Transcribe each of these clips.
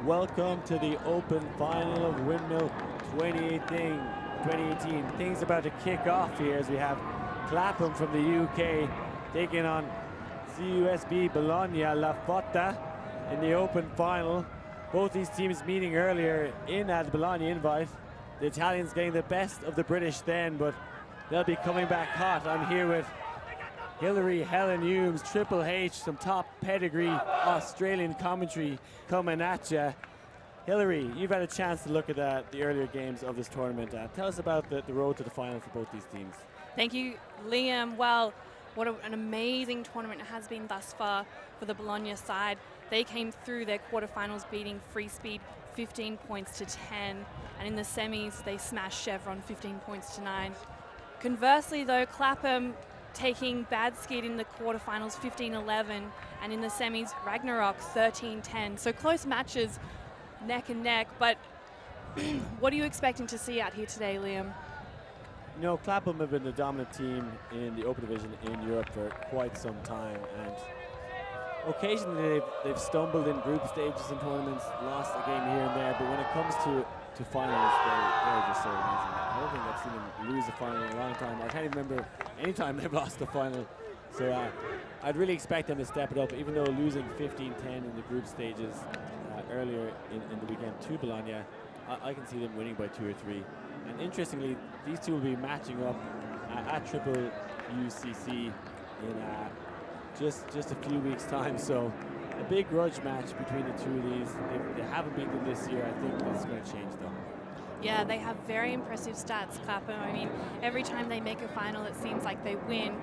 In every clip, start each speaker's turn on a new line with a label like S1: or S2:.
S1: Welcome to the Open Final of Windmill 2018. Things about to kick off here as we have Clapham from the UK taking on CUSB Bologna La Fotta in the Open Final. Both these teams meeting earlier in at the Bologna invite. The Italians getting the best of the British then, but they'll be coming back hot. I'm here with Hillary, Helen Humes, Triple H, some top pedigree Australian commentary coming at you. Hillary, you've had a chance to look at the earlier games of this tournament. Tell us about the road to the final for both these teams.
S2: Thank you, Liam. Well, what an amazing tournament it has been thus far for the Bologna side. They came through their quarterfinals beating Free Speed 15 points to 10, and in the semis they smashed Chevron 15 points to 9. Conversely though, Clapham taking Bad Skid in the quarterfinals 15-11, and in the semis Ragnarok 13-10. So close matches, neck and neck, but what are you expecting to see out here today, Liam?
S1: You know, Clapham have been the dominant team in the Open Division in Europe for quite some time, and occasionally they've stumbled in group stages in tournaments, lost a game here and there, but when it comes to finals, they're just so amazing. I don't think I've seen them lose a final in a long time. I can't even remember any time they've lost a final. So I'd really expect them to step it up, even though losing 15-10 in the group stages earlier in the weekend to Bologna, I can see them winning by 2 or 3. And interestingly, these two will be matching up at Triple UCC in just a few weeks' time. So a big grudge match between the two of these. They haven't beaten them this year. I think that's going to change though.
S2: Yeah, they have very impressive stats, Clapham. I mean, every time they make a final, it seems like they win.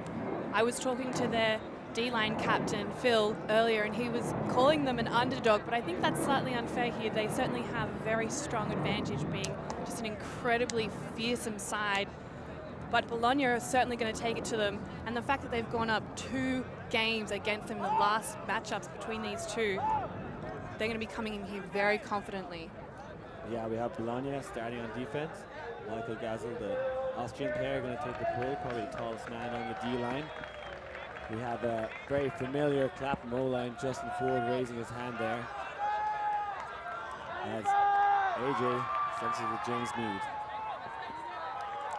S2: I was talking to their D-line captain, Phil, earlier, and he was calling them an underdog, but I think that's slightly unfair here. They certainly have a very strong advantage, being just an incredibly fearsome side. But Bologna are certainly going to take it to them, and the fact that they've gone up 2 games against them in the last matchups between these two, they're going to be coming in here very confidently.
S1: Yeah, we have Bologna starting on defense. Michael Gazel, the Austrian player, going to take the pull, probably the tallest man on the D-line. We have a very familiar Clapham O-line, Justin Ford raising his hand there, as AJ senses with James Mead.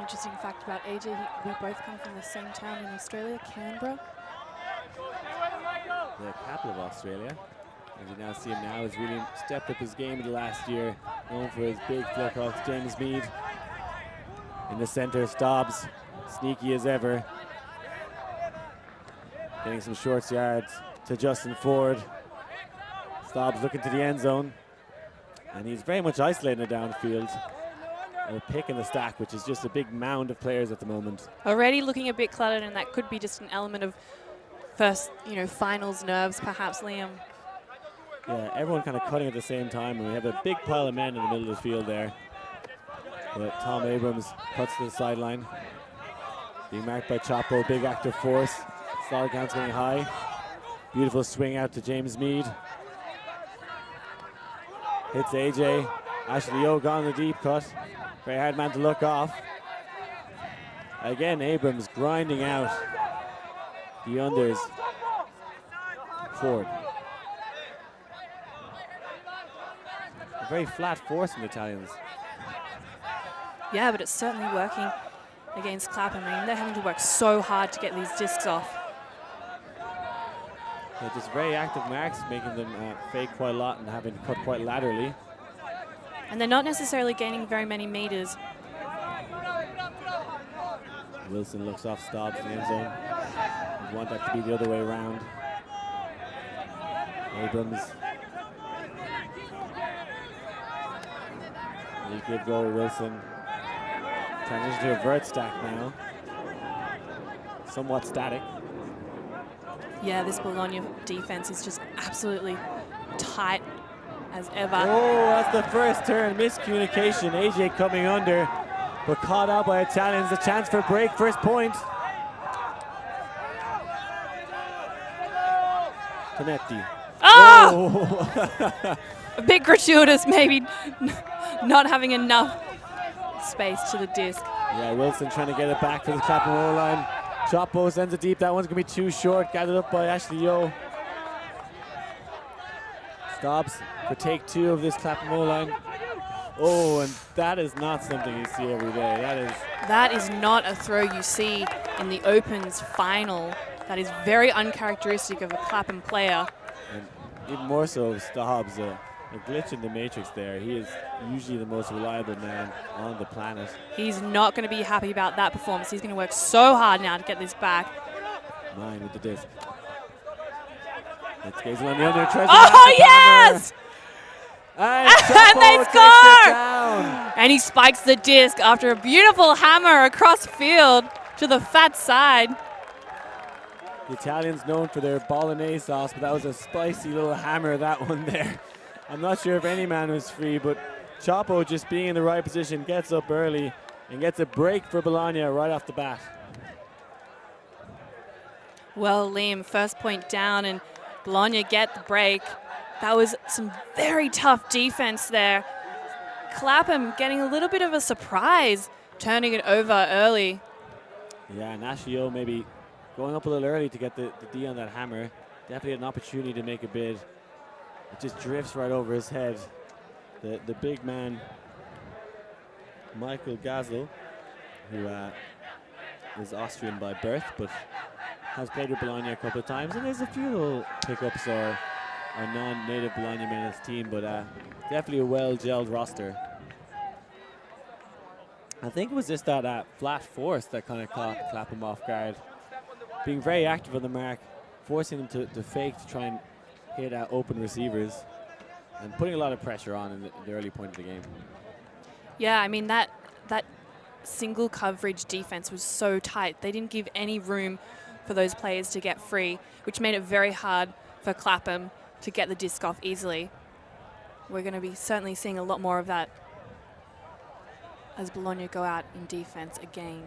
S2: Interesting fact about AJ, we both come from the same town in Australia, Canberra.
S1: The capital of Australia. As you now see him now, has really stepped up his game in the last year, known for his big flick off James Mead. In the center, Stobbs, sneaky as ever. Getting some short yards to Justin Ford. Stobbs looking to the end zone, and he's very much isolating it downfield. A pick in the stack, which is just a big mound of players at the moment.
S2: Already looking a bit cluttered, and that could be just an element of first, finals nerves, perhaps, Liam.
S1: Yeah, everyone kind of cutting at the same time, and we have a big pile of men in the middle of the field there. But Tom Abrams cuts to the sideline. Being marked by Chapo, big active force. Slaughter count's getting high. Beautiful swing out to James Mead. Hits AJ. Ashley O gone the deep cut. Very hard man to look off. Again, Abrams grinding out the unders. Ford. A very flat force from the Italians.
S2: Yeah, but it's certainly working against Clapham. I mean, they're having to work so hard to get these discs off.
S1: Yeah, just very active marks, making them fake quite a lot and having to cut quite laterally.
S2: And they're not necessarily gaining very many meters.
S1: Wilson looks off Stobbs in the end zone. We want that to be the other way around. Abrams. Really good goal, Wilson. Transition to a vert stack now. Somewhat static.
S2: Yeah, this Bologna defense is just absolutely tight as ever.
S1: Oh, that's the first turn. Miscommunication. AJ coming under, but caught out by Italians. A chance for a break. First point. Tonetti.
S2: Oh! A bit gratuitous, maybe not having enough space to the disc.
S1: Yeah, Wilson trying to get it back for the Clapham roll line. Chapo sends it deep. That one's going to be too short. Gathered up by Ashley Yo. Stops for take 2 of this Clapham O-line. Oh, and that is not something you see every day.
S2: That is not a throw you see in the Opens final. That is very uncharacteristic of a Clapham player.
S1: And even more so, Stobbs, a glitch in the matrix there. He is usually the most reliable man on the planet.
S2: He's not going to be happy about that performance. He's going to work so hard now to get this back.
S1: 9 with the disc. Let's gaze on the under.
S2: Oh, yes!
S1: And
S2: they score! And he spikes the disc after a beautiful hammer across field to the fat side.
S1: The Italians known for their bolognese sauce, but that was a spicy little hammer, that one there. I'm not sure if any man was free, but Chapo, just being in the right position, gets up early and gets a break for Bologna right off the bat.
S2: Well, Liam, first point down, and Bologna get the break. That was some very tough defense there. Clapham getting a little bit of a surprise, turning it over early.
S1: Yeah, Nashio maybe going up a little early to get the D on that hammer. Definitely an opportunity to make a bid. It just drifts right over his head. The big man, Michael Gazel, who is Austrian by birth, but has played with Bologna a couple of times. And there's a few little pickups or non-native Bologna men in his team, but definitely a well-gelled roster. I think it was just that flat force that kind of caught Clapham off guard. Being very active on the mark, forcing them to fake to try and hit open receivers, and putting a lot of pressure on in the early point of the game.
S2: Yeah, I mean, that single coverage defense was so tight. They didn't give any room for those players to get free, which made it very hard for Clapham to get the disc off easily. We're going to be certainly seeing a lot more of that as Bologna go out in defense again.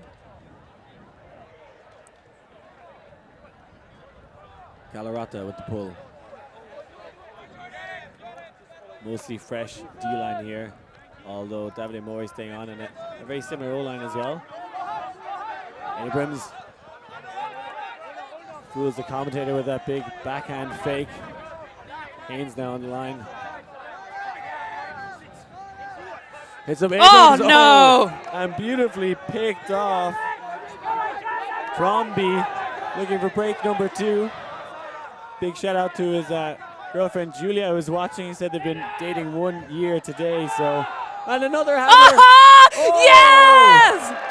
S1: Galarata with the pull. Mostly fresh D-line here, although Davide Mori staying on, and a very similar O-line as well. Abrams fools the commentator with that big backhand fake. Haynes now on the line. It's Abrams.
S2: Oh, no!
S1: And beautifully picked off. Crombie looking for break number 2. Big shout out to his girlfriend Julia, who was watching. He said they've been dating 1 year today, so. And another hammer.
S2: Oh, yes!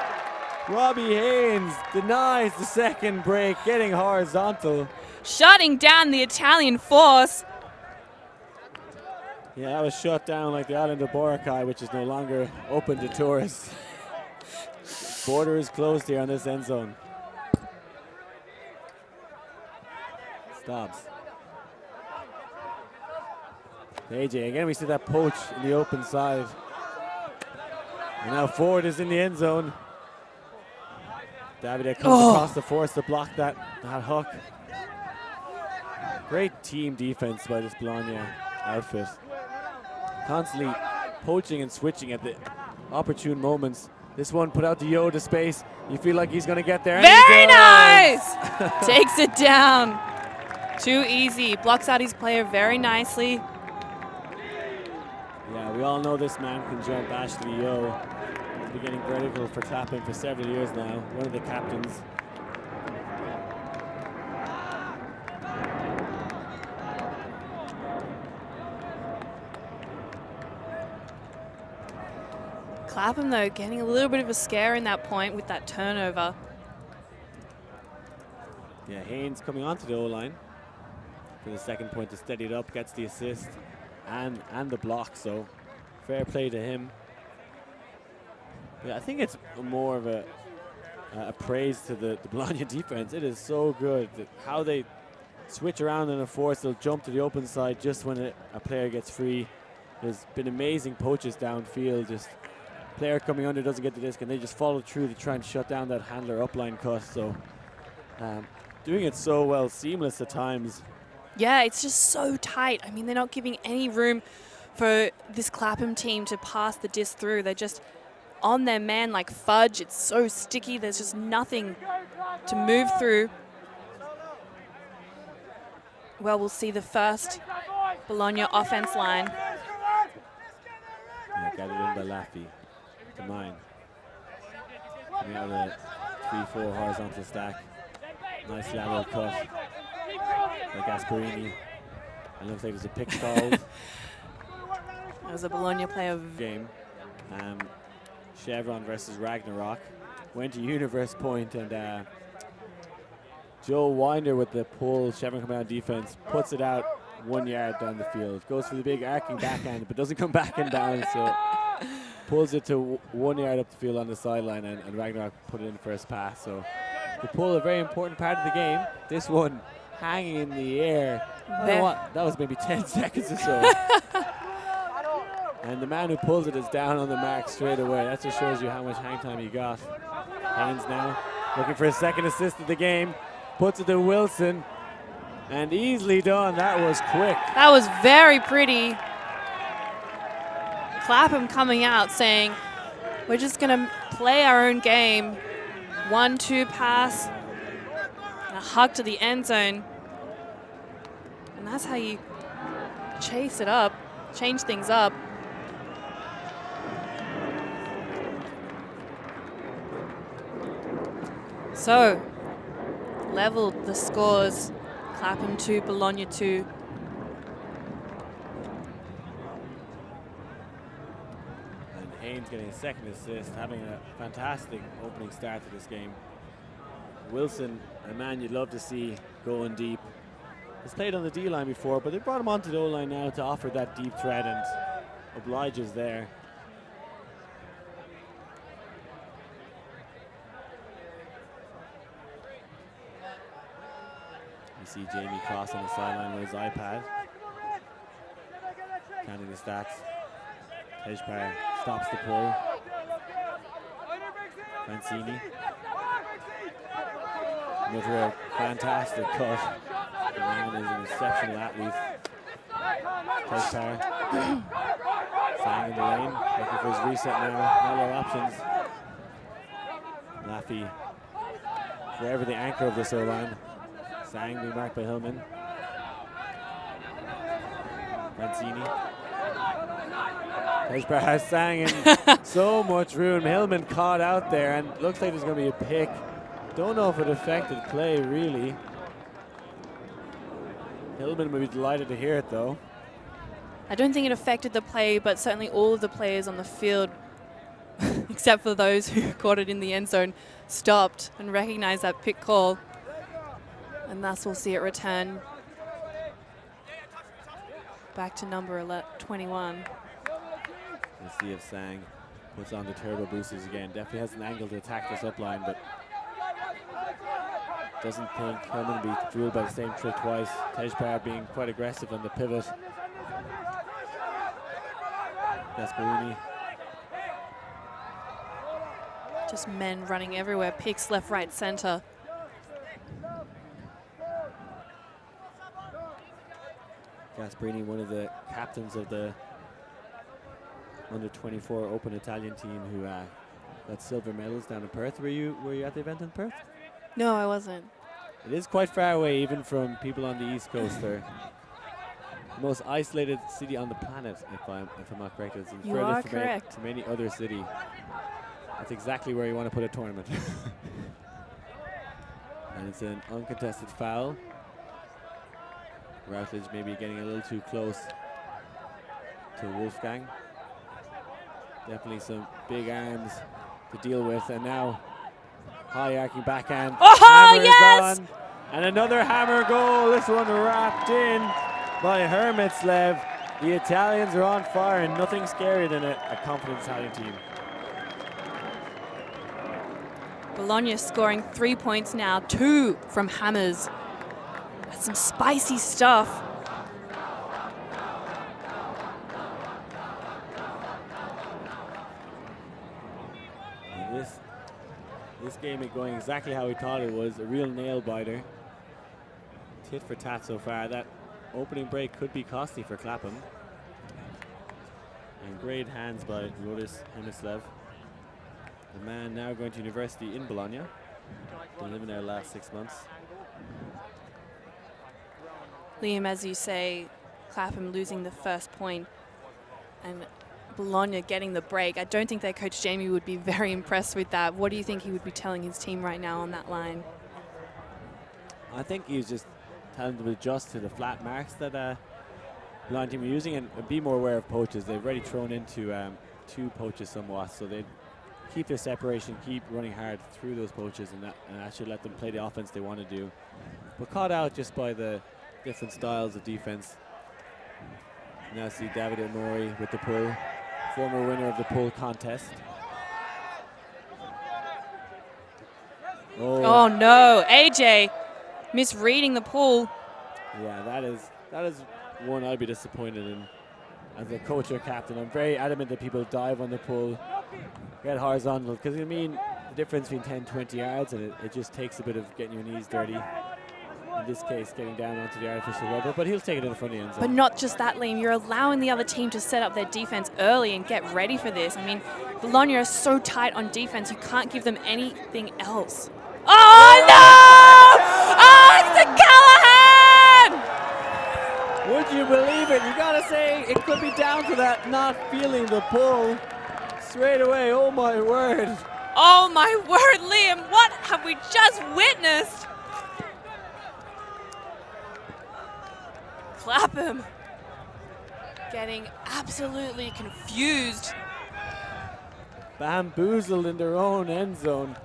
S1: Robbie Haynes denies the second break, getting horizontal.
S2: Shutting down the Italian force.
S1: Yeah, that was shut down like the island of Boracay, which is no longer open to tourists. Border is closed here on this end zone. Stops. AJ, again we see that poach in the open side. And now Ford is in the end zone. Davide comes across the force to block that hook. Great team defense by this Bologna outfit. Constantly poaching and switching at the opportune moments. This one put out the Yo to space. You feel like he's going to get there.
S2: Very nice! Takes it down. Too easy. Blocks out his player very nicely.
S1: Yeah, we all know this man can jump Ashley Yo. He's been getting vertical for Clapham for several years now. One of the captains.
S2: Clapham, though, getting a little bit of a scare in that point with that turnover.
S1: Yeah, Haynes coming onto the O-line for the second point to steady it up, gets the assist and the block, so fair play to him. Yeah, I think it's more of a praise to the Bologna defense. It is so good how they switch around in a force. They'll jump to the open side just when a player gets free. There's been amazing poaches downfield, just player coming under doesn't get the disc and they just follow through to try and shut down that handler upline cut. So doing it so well, seamless at times.
S2: Yeah, it's just so tight. I mean, they're not giving any room for this Clapham team to pass the disc through. They're just on their man like fudge. It's so sticky. There's just nothing to move through. Well, we'll see the first Bologna offense line.
S1: Yeah, got it in by Laffy. To mine. Coming out of a 3-4 horizontal stack. Nice lateral cut by Gasparini. It looks like there's a pick called.
S2: That was a Bologna player.
S1: Game. Chevron versus Ragnarok. Went to Universe Point, and Joe Winder with the pull. Chevron coming out defense, puts it out 1 yard down the field. Goes for the big arcing backhand, but doesn't come back and down, so pulls it to 1 yard up the field on the sideline, and Ragnarok put it in first pass. So the pull, a very important part of the game. This one hanging in the air. I don't know what, that was maybe 10 seconds or so. And the man who pulls it is down on the mark straight away. That just shows you how much hang time he got. Haynes now looking for a second assist of the game. Puts it to Wilson. And easily done. That was quick.
S2: That was very pretty. Clapham coming out saying, we're just going to play our own game. 1-2 pass. And a hug to the end zone. And that's how you chase it up, change things up. So, leveled the scores. Clapham 2, Bologna 2.
S1: And Haynes getting a second assist, having a fantastic opening start to this game. Wilson, a man you'd love to see going deep. He's played on the D-line before, but they brought him onto the O-line now to offer that deep threat, and obliges there. You see Jamie Cross on the sideline with his iPad, counting the stats. Tejpar stops the pull. Francini. Another fantastic cut. The man is an exceptional athlete. Tejpar. Sang in the lane, looking for his reset now. Not a lot of options. Laffy, forever the anchor of this O-line. Sang being marked by Hillman. Francini. Tejpar has Sang in so much room. Hillman caught out there, and looks like there's going to be a pick. Don't know if it affected play, really. Hillman would be delighted to hear it, though.
S2: I don't think it affected the play, but certainly all of the players on the field, except for those who caught it in the end zone, stopped and recognized that pick call. And thus we'll see it return back to number 21.
S1: Let's see if Sang puts on the turbo boosters again. Definitely has an angle to attack this upline, but doesn't think Hillman will be fooled by the same trick twice. Tejpar being quite aggressive on the pivot. Gasparini.
S2: Just men running everywhere. Picks left, right, center.
S1: Gasparini, one of the captains of the under-24 Open Italian team who got silver medals down in Perth. Were you at the event in Perth?
S2: No, I wasn't.
S1: It is quite far away, even from people on the East Coast. They're the most isolated city on the planet, if I'm not correct. It's
S2: You are correct.
S1: From any other city. That's exactly where you want to put a tournament. And it's an uncontested foul. Routledge maybe getting a little too close to Wolfgang. Definitely some big arms to deal with, and now high arcing backhand.
S2: Oh,
S1: Hammer
S2: yes!
S1: is on. And another hammer goal. This one wrapped in by Hermitslev. The Italians are on fire, and nothing scarier than a confident Italian team.
S2: Bologna scoring 3 points now, 2 from hammers. That's some spicy stuff.
S1: And this game is going exactly how we thought it was, a real nail biter. Tit for tat so far. That opening break could be costly for Clapham. And great hands by Rodis Hermitslev. The man now going to university in Bologna. Been living there the last 6 months.
S2: Liam, as you say, Clapham losing the first point and Bologna getting the break. I don't think their coach Jamie would be very impressed with that. What do you think he would be telling his team right now on that line?
S1: I think he's just telling them to adjust to the flat marks that Bologna team are using and be more aware of poaches. They've already thrown into 2 poaches somewhat, so they keep their separation, keep running hard through those poaches, and actually let them play the offense they want to do. But caught out just by the different styles of defense. Now see David Omori with the pull, former winner of the pull contest.
S2: Oh no, AJ misreading the pull.
S1: Yeah, that is one I'd be disappointed in as a coach or captain. I'm very adamant that people dive on the pull, get horizontal, because I mean the difference between 10, 20 yards, and it just takes a bit of getting your knees dirty. In this case, getting down onto the artificial rubber, but he'll take it to the front of the end zone.
S2: But not just that, Liam. You're allowing the other team to set up their defense early and get ready for this. I mean, Bologna are so tight on defense, you can't give them anything else. Oh, no! Oh, it's a Callahan!
S1: Would you believe it? You gotta say, it could be down to that not feeling the pull straight away. Oh, my word.
S2: Oh, my word, Liam. What have we just witnessed? Clapham getting absolutely confused.
S1: Bamboozled in their own end zone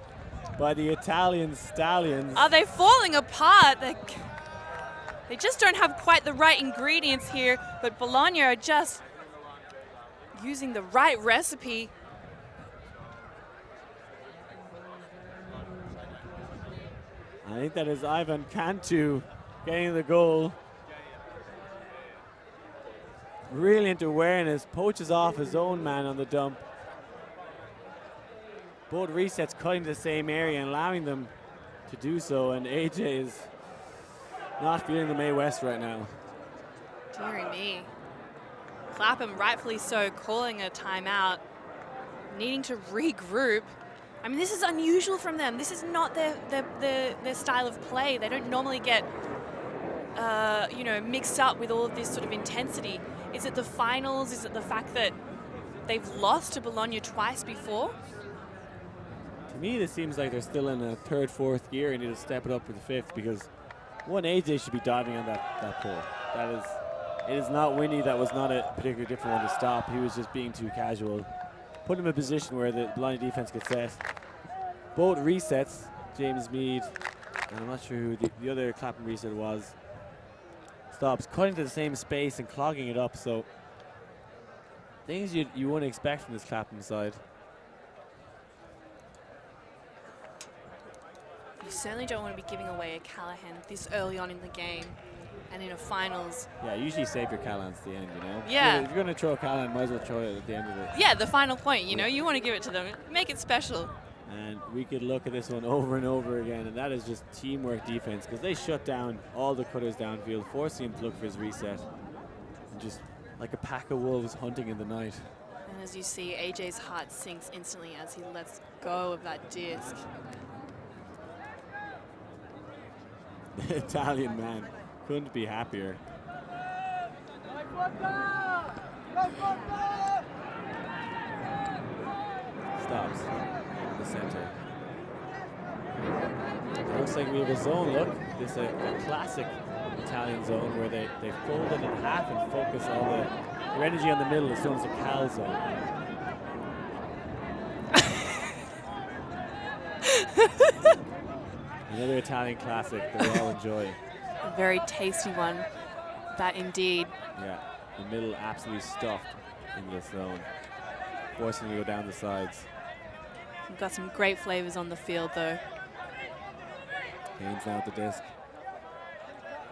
S1: by the Italian Stallions.
S2: Are they falling apart? They just don't have quite the right ingredients here, but Bologna are just using the right recipe.
S1: I think that is Ivan Cantu getting the goal. Brilliant awareness, poaches off his own man on the dump. Both resets cutting the same area and allowing them to do so, and AJ is not feeling the May West right now.
S2: Deary me. Clapham, rightfully so, calling a timeout, needing to regroup. I mean, this is unusual from them. This is not their style of play. They don't normally get mixed up with all of this sort of intensity. Is it the finals? Is it the fact that they've lost to Bologna twice before?
S1: To me, this seems like they're still in a third, fourth gear and need to step it up for the fifth, because one, AJ should be diving on that pull. It is not Winnie. That was not a particularly different one to stop. He was just being too casual. Put him in a position where the Bologna defense could set. Both resets, James Mead, and I'm not sure who the other Clapham reset was, stops, cutting to the same space and clogging it up. So things you wouldn't expect from this Clapham side.
S2: You certainly don't want to be giving away a Callahan this early on in the game and in a finals.
S1: Yeah, usually save your Callahans at the end, you know?
S2: Yeah.
S1: If you're going to throw a Callahan, might as well throw it at the end of it.
S2: Yeah, the final point, you know, you want to give it to them. Make it special.
S1: And we could look at this one over and over again, and that is just teamwork defense, because they shut down all the cutters downfield, forcing him to look for his reset. And just like a pack of wolves hunting in the night.
S2: And as you see, AJ's heart sinks instantly as he lets go of that disc.
S1: The Italian man couldn't be happier. Stops in the center. Looks like we have a zone look. This is a classic Italian zone where they fold it in half and focus all their energy on the middle as soon as a Cal zone. Another Italian classic that we all enjoy.
S2: A very tasty one, that indeed.
S1: Yeah, the middle absolutely stuffed in this zone, forcing you to go down the sides.
S2: We've got some great flavors on the field, though.
S1: Haynes now at the disc.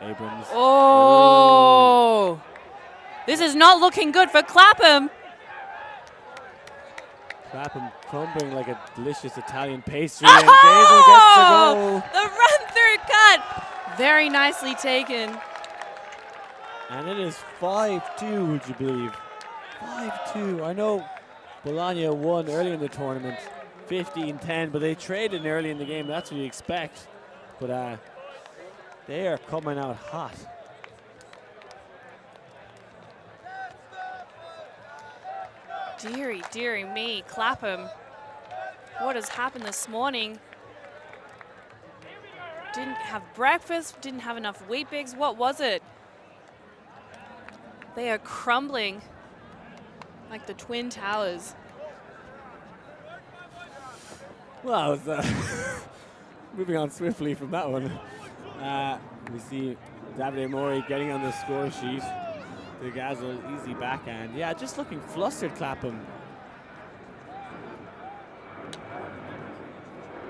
S1: Abrams.
S2: Oh! Ooh. This is not looking good for Clapham.
S1: Clapham crumbling like a delicious Italian pastry, and Gazel gets the goal.
S2: The run-through cut. Very nicely taken.
S1: And it is 5-2, would you believe? 5-2. I know Bologna won early in the tournament, 15-10, but they traded early in the game. That's what you expect. But they are coming out hot.
S2: Dearie, dearie me, Clapham. What has happened this morning? Didn't have breakfast, didn't have enough wheat bigs. What was it? They are crumbling like the Twin Towers.
S1: Well, moving on swiftly from that one. We see Davide Mori getting on the score sheet. The Gazel easy backhand. Yeah, just looking flustered, Clapham.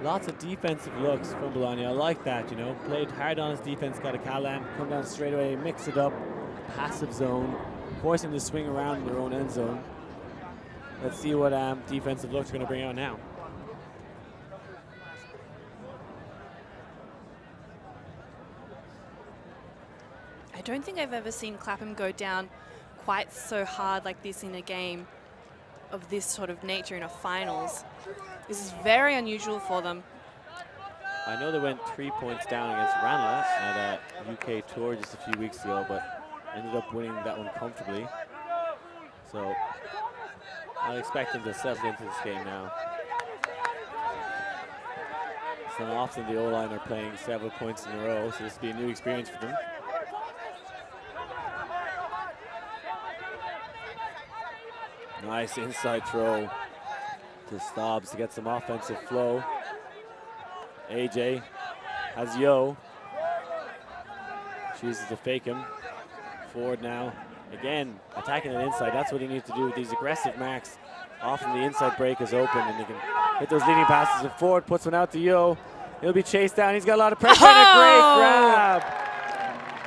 S1: Lots of defensive looks from Bologna. I like that, you know. Played hard on his defense, got a Callan, come down straight away, mix it up, passive zone, force him to swing around in their own end zone. Let's see what defensive looks are going to bring out now.
S2: I don't think I've ever seen Clapham go down quite so hard like this in a game of this sort of nature in a finals. This is very unusual for them.
S1: I know they went 3 points down against Ranelagh at a UK tour just a few weeks ago, but ended up winning that one comfortably. So I expect them to settle into this game now. It's not often the O-line are playing several points in a row, so this will be a new experience for them. Nice inside throw to Stobbs to get some offensive flow. AJ has Yo. Chooses to fake him. Forward now. Again, attacking it inside. That's what he needs to do with these aggressive marks. Often the inside break is open and they can hit those leading passes. And Ford puts one out to Yo. He'll be chased down. He's got a lot of pressure and a great grab.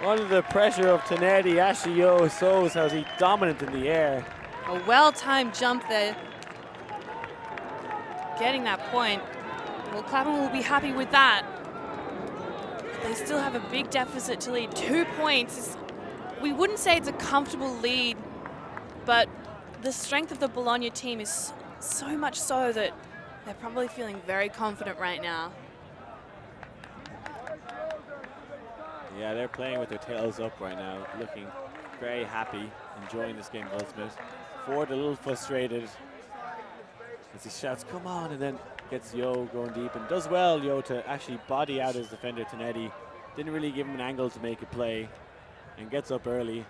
S1: Under the pressure of Tenetti, Ashley Yo shows how he's dominant in the air.
S2: A well-timed jump there. Getting that point. Well, Clapham will be happy with that. They still have a big deficit to lead. 2 points. We wouldn't say it's a comfortable lead, but the strength of the Bologna team is so much so that they're probably feeling very confident right now.
S1: Yeah, they're playing with their tails up right now, looking very happy, enjoying this game ultimate. Ford a little frustrated as he shouts, "Come on," and then gets Yo going deep and does well, Yo, to actually body out his defender Tenetti. Didn't really give him an angle to make a play and gets up early.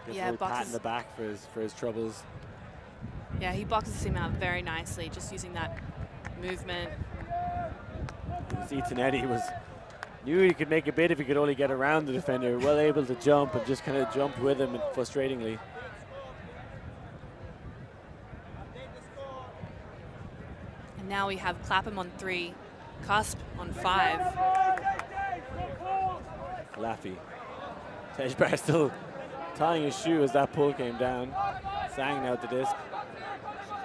S1: Gets a little pat in the back for his troubles.
S2: Yeah, he boxes him out very nicely, just using that movement.
S1: You can see Tenetti knew he could make a bid if he could only get around the defender. Well able to jump and just kind of jumped with him frustratingly.
S2: And now we have Clapham on 3, CUSB on 5.
S1: Laffy. Tejbar still tying his shoe as that pull came down. Sang out the disc.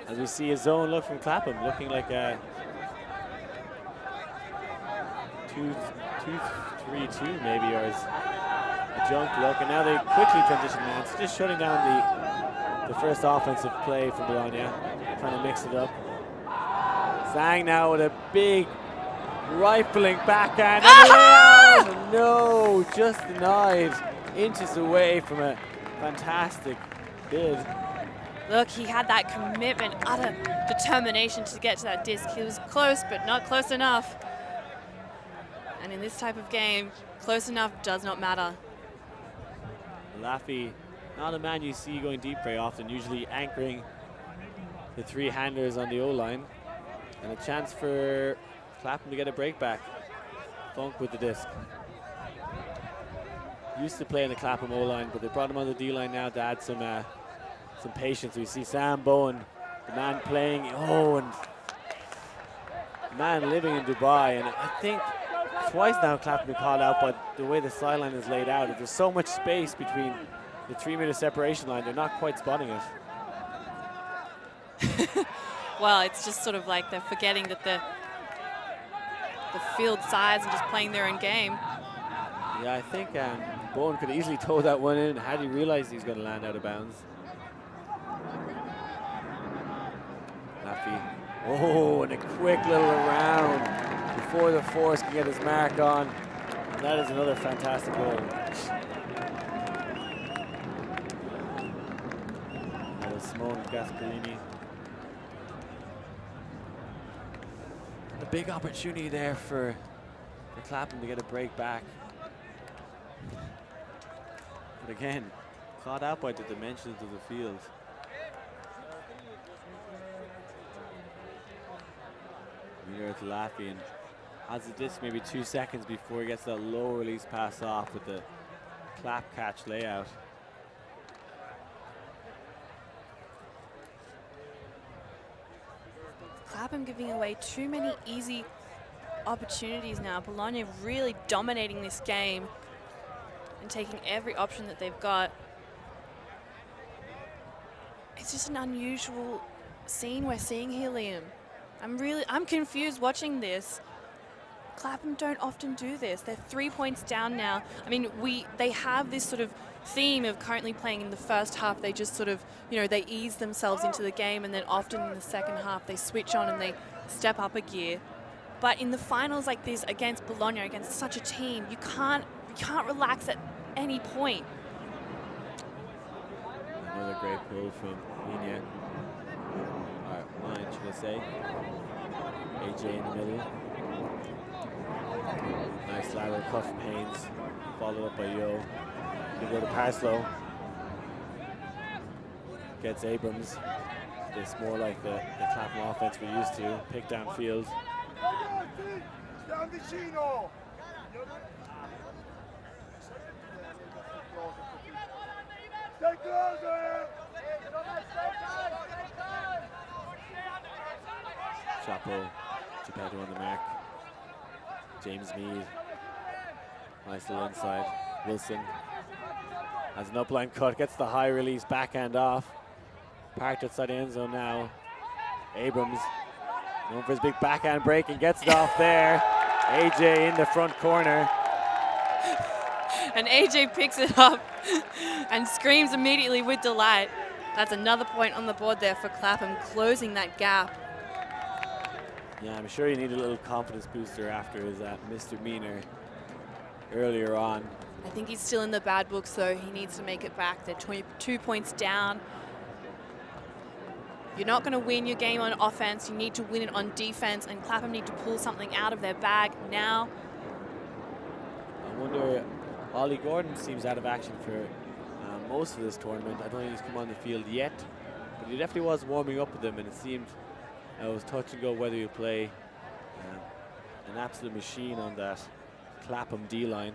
S1: As we see a zone look from Clapham, looking like a 2-3-2 maybe, or a junk look. And now they quickly transition now. It's just shutting down the first offensive play for Bologna, trying to mix it up. Sang now with a big rifling backhand. And no, just denied, inches away from a fantastic bid.
S2: Look, he had that commitment, utter determination to get to that disc. He was close, but not close enough. And in this type of game, close enough does not matter.
S1: Laffy, not a man you see going deep very often, usually anchoring the three-handers on the O-line. And a chance for Clapham to get a break back. Funk with the disc. Used to play in the Clapham O-line, but they brought him on the D-line now to add some patience. We see Sam Bowen, the man playing, and the man living in Dubai. And I think twice now Clapham been called out by the way the sideline is laid out. There's so much space between the 3-meter separation line, they're not quite spotting it.
S2: Well, it's just sort of like they're forgetting that the field size and just playing their own game.
S1: Yeah, I think Bowen could easily toe that one in had he realized he's going to land out of bounds. Laffy. Oh, and a quick little around before the force can get his mark on. And that is another fantastic goal. Simone Gasparini. A big opportunity there for Clapham to get a break back. But again, caught out by the dimensions of the field. Here at Latvian has the disc maybe 2 seconds before he gets that low release pass off with the clap catch layout.
S2: Clapham giving away too many easy opportunities now. Bologna really dominating this game and taking every option that they've got. It's just an unusual scene we're seeing here, Liam. I'm confused watching this. Clapham don't often do this. They're 3 points down now. I mean, they have this sort of theme of currently playing in the first half. They just sort of, they ease themselves into the game, and then often in the second half they switch on and they step up a gear. But in the finals like this against Bologna, against such a team, you can't relax at any point.
S1: Another great pull from Nina. Line, should I say. AJ in the middle. Nice lateral cut from Haynes, followed up by Yo. You go to Parslow. Gets Abrams. It's more like the Clapham offense we're used to. Pick downfield. Chapo, Geppetto on the mark. James Mead. Nice little inside. Wilson has an upline cut, gets the high release backhand off. Parked outside the end zone now. Abrams known for his big backhand break and gets it off there. AJ in the front corner.
S2: And AJ picks it up and screams immediately with delight. That's another point on the board there for Clapham, closing that gap.
S1: Yeah, I'm sure you need a little confidence booster after his misdemeanor earlier on.
S2: I think he's still in the bad books, though. He needs to make it back. They're 2 points down. You're not going to win your game on offense. You need to win it on defense, and Clapham need to pull something out of their bag now.
S1: I wonder, Ollie Gordon seems out of action for most of this tournament. I don't think he's come on the field yet, but he definitely was warming up with them, and it seemed it was touch and go whether you play. An absolute machine on that Clapham D-line.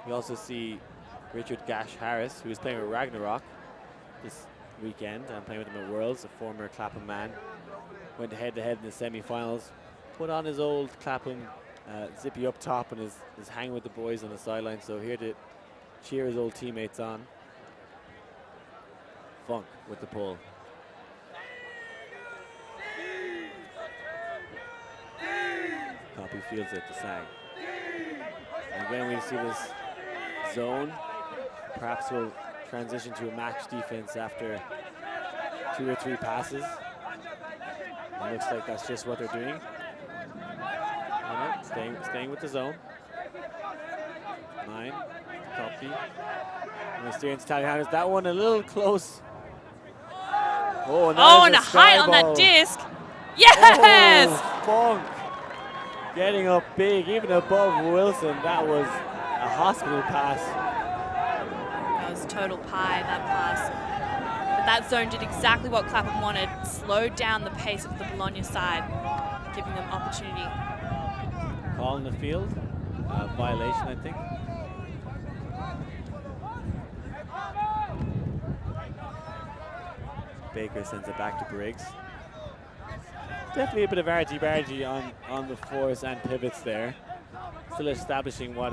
S1: We also see Richard Gash Harris, who was playing with Ragnarok this weekend and playing with him at Worlds, a former Clapham man. Went head-to-head in the semi-finals. Put on his old Clapham zippy up top and is hanging with the boys on the sideline. So here to cheer his old teammates on. Funk with the pull. Copy fields it to Sang. And again, we see this zone. Perhaps we'll transition to a match defense after 2 or 3 passes. It looks like that's just what they're doing. Staying with the zone. 9, copy. And the steering to Talianas. That one a little close. Oh, and
S2: a height on that disc. Yes!
S1: Oh, Funk. Getting up big, even above Wilson. That was a hospital pass.
S2: That was total pie, that pass. But that zone did exactly what Clapham wanted. Slowed down the pace of the Bologna side, giving them opportunity.
S1: Call in the field. Violation, I think. Baker sends it back to Briggs. Definitely a bit of argy-bargy on the force and pivots there. Still establishing what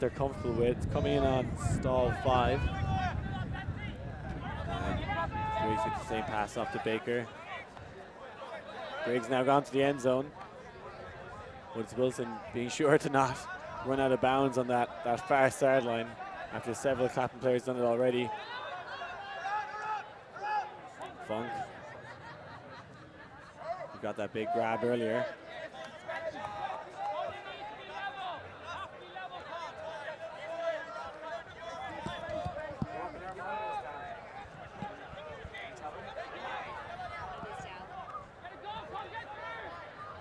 S1: they're comfortable with. Coming in on stall 5. Briggs gets the same pass off to Baker. Briggs now gone to the end zone. Woods Wilson being sure to not run out of bounds on that far sideline after several Clapham players done it already. Funk. He got that big grab earlier.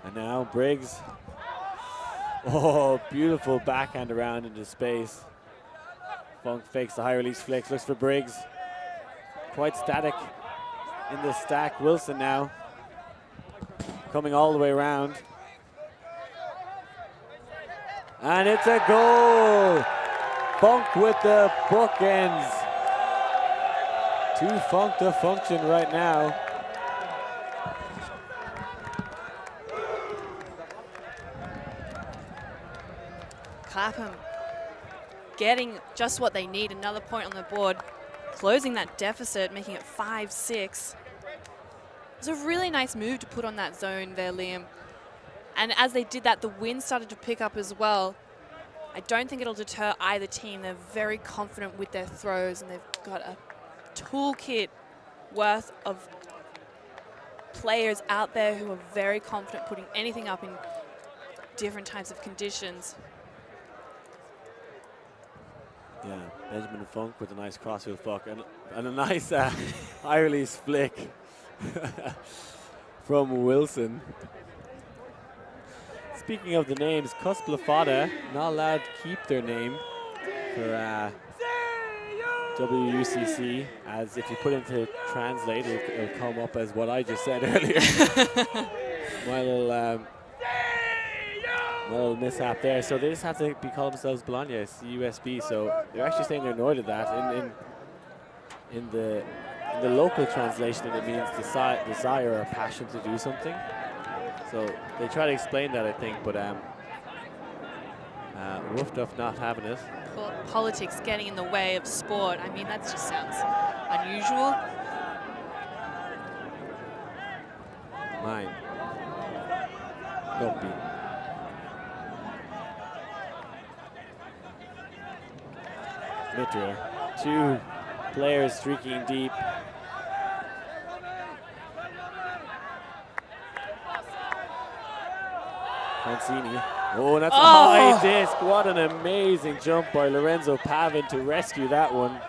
S1: And now Briggs. Oh, beautiful backhand around into space. Funk fakes the high release flicks, looks for Briggs. Quite static in the stack. Wilson now coming all the way around. And it's a goal! Funk with the bookends. Too funk to function right now.
S2: Clapham getting just what they need, another point on the board, closing that deficit, making it 5-6. It was a really nice move to put on that zone there, Liam. And as they did that, the wind started to pick up as well. I don't think it'll deter either team. They're very confident with their throws, and they've got a toolkit worth of players out there who are very confident putting anything up in different types of conditions.
S1: Yeah, Benjamin Funk with a nice crossfield fuck and a nice high release flick from Wilson. Speaking of the names, CUSB Fotta not allowed to keep their name for WUCC, as if you put into translate, it'll come up as what I just said earlier. My little mishap there. So they just have to call themselves Bologna, CUSB. So they're actually saying they're annoyed at that. In the local translation, it means desire or passion to do something. So they try to explain that, I think, but rough enough not having it.
S2: Politics getting in the way of sport. I mean, that just sounds unusual.
S1: Mine. Don't be. Mitra. Two players streaking deep. Mancini. Oh, and that's a high disc. What an amazing jump by Lorenzo Pavin to rescue that one.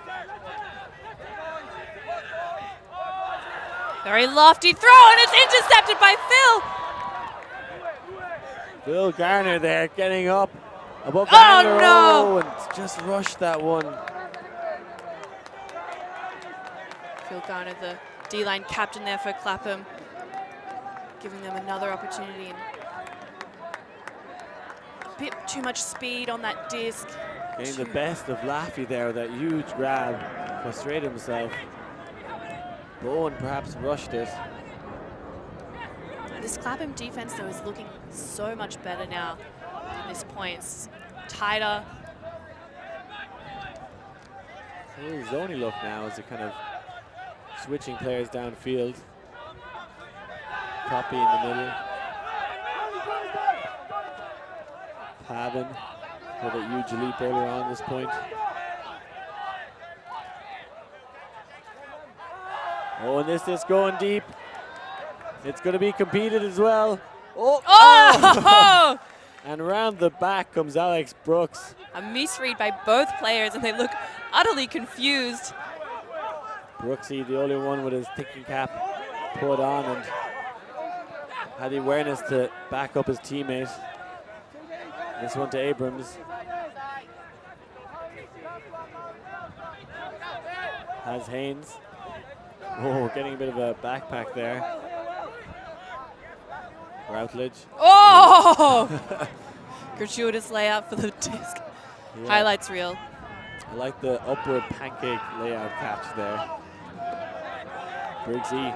S2: Very lofty throw, and it's intercepted by Phil.
S1: Phil Garner there getting up above the handler.
S2: No!
S1: And just rushed that one.
S2: Phil Garner, the D-line captain there for Clapham, giving them another opportunity. And a bit too much speed on that disc.
S1: Getting the best of Laffy there with that huge grab. Frustrated himself. Bowen perhaps rushed it.
S2: This Clapham defense, though, is looking so much better now at this point. It's tighter.
S1: A little zony look now as they're kind of switching players downfield. Copy in the middle. Pavin with a huge leap earlier on this point. Oh, and this is going deep. It's going to be competed as well. Oh! And around the back comes Alex Brooks.
S2: A misread by both players, and they look utterly confused.
S1: Brooksy, the only one with his thinking cap put on, and had the awareness to back up his teammate. This one to Abrams. Has Haynes. Oh, getting a bit of a backpack there. Routledge.
S2: Oh! Gratuitous layout for the disc.
S1: Yeah.
S2: Highlights reel.
S1: I like the upward pancake layout catch there. Briggsy.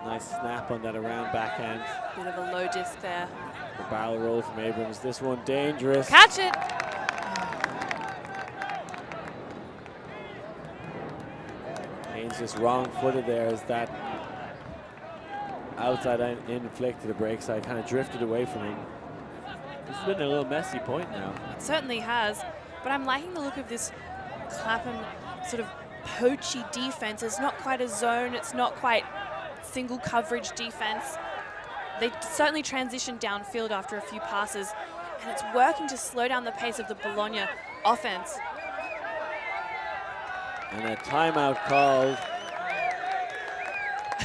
S1: Nice snap on that around backhand.
S2: Bit of a low disc there.
S1: The barrel roll from Abrams. This one dangerous.
S2: Catch it!
S1: Haynes just wrong-footed there as that outside in flick to the break side kind of drifted away from him. This has been a little messy point now.
S2: It certainly has, but I'm liking the look of this Clapham sort of poachy defense. It's not quite a zone, it's not quite single coverage defense. They certainly transitioned downfield after a few passes, and it's working to slow down the pace of the Bologna offense.
S1: And a timeout called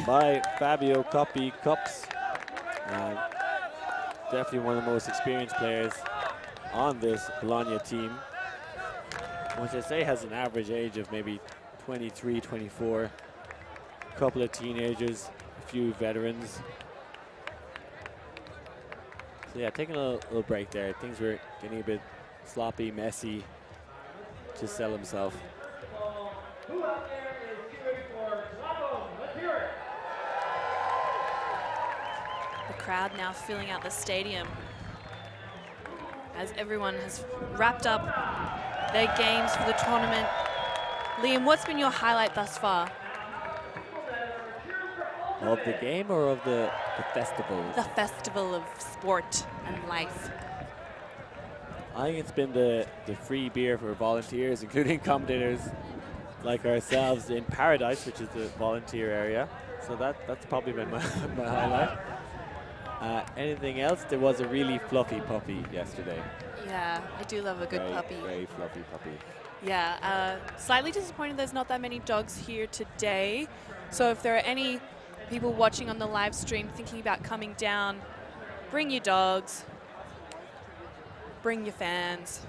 S1: by Fabio Coppi Cups. And definitely one of the most experienced players on this Bologna team, which I say has an average age of maybe 23, 24. A couple of teenagers, a few veterans. So yeah, taking a little break there. Things were getting a bit sloppy, messy to sell himself.
S2: The crowd now filling out the stadium as everyone has wrapped up their games for the tournament. Liam, what's been your highlight thus far?
S1: Of the game or of the festival?
S2: The festival of sport and life.
S1: I think it's been the free beer for volunteers, including commentators like ourselves in Paradise, which is the volunteer area. So that's probably been my highlight. Anything else? There was a really fluffy puppy yesterday.
S2: Yeah, I do love a good puppy.
S1: Very fluffy puppy.
S2: Yeah, slightly disappointed there's not that many dogs here today. So if there are any people watching on the live stream thinking about coming down, bring your dogs, bring your fans,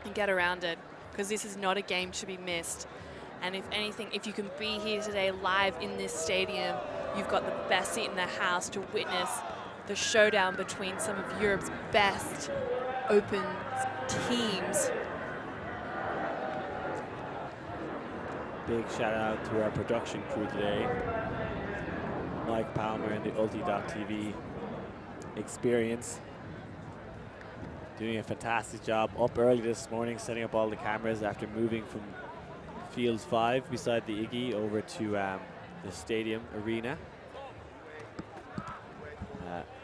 S2: and get around it, because this is not a game to be missed. And if anything, if you can be here today live in this stadium, you've got the best seat in the house to witness the showdown between some of Europe's best open teams.
S1: Big shout out to our production crew today. Mike Palmer and the Ulti.tv experience. Doing a fantastic job. Up early this morning, setting up all the cameras after moving from Field 5 beside the Iggy over to the stadium arena.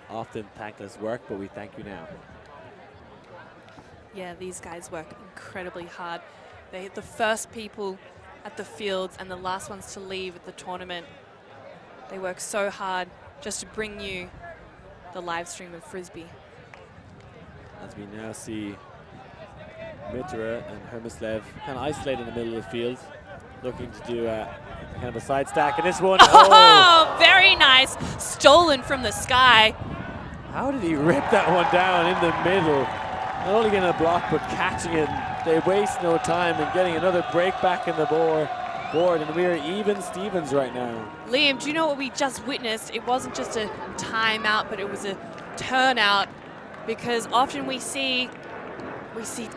S1: Often thankless work, but we thank you now.
S2: Yeah, these guys work incredibly hard. They're the first people at the fields and the last ones to leave at the tournament. They work so hard just to bring you the live stream of Frisbee.
S1: As we now see Mitra and Hermislev kind of isolated in the middle of the field, looking to do kind of a side stack. And this one,
S2: oh, very nice. Stolen from the sky.
S1: How did he rip that one down in the middle? Not only getting a block, but catching it. They waste no time in getting another break back in the board, and we're even Stevens right now.
S2: Liam, do you know what we just witnessed? It wasn't just a timeout, but it was a turnout, because often we see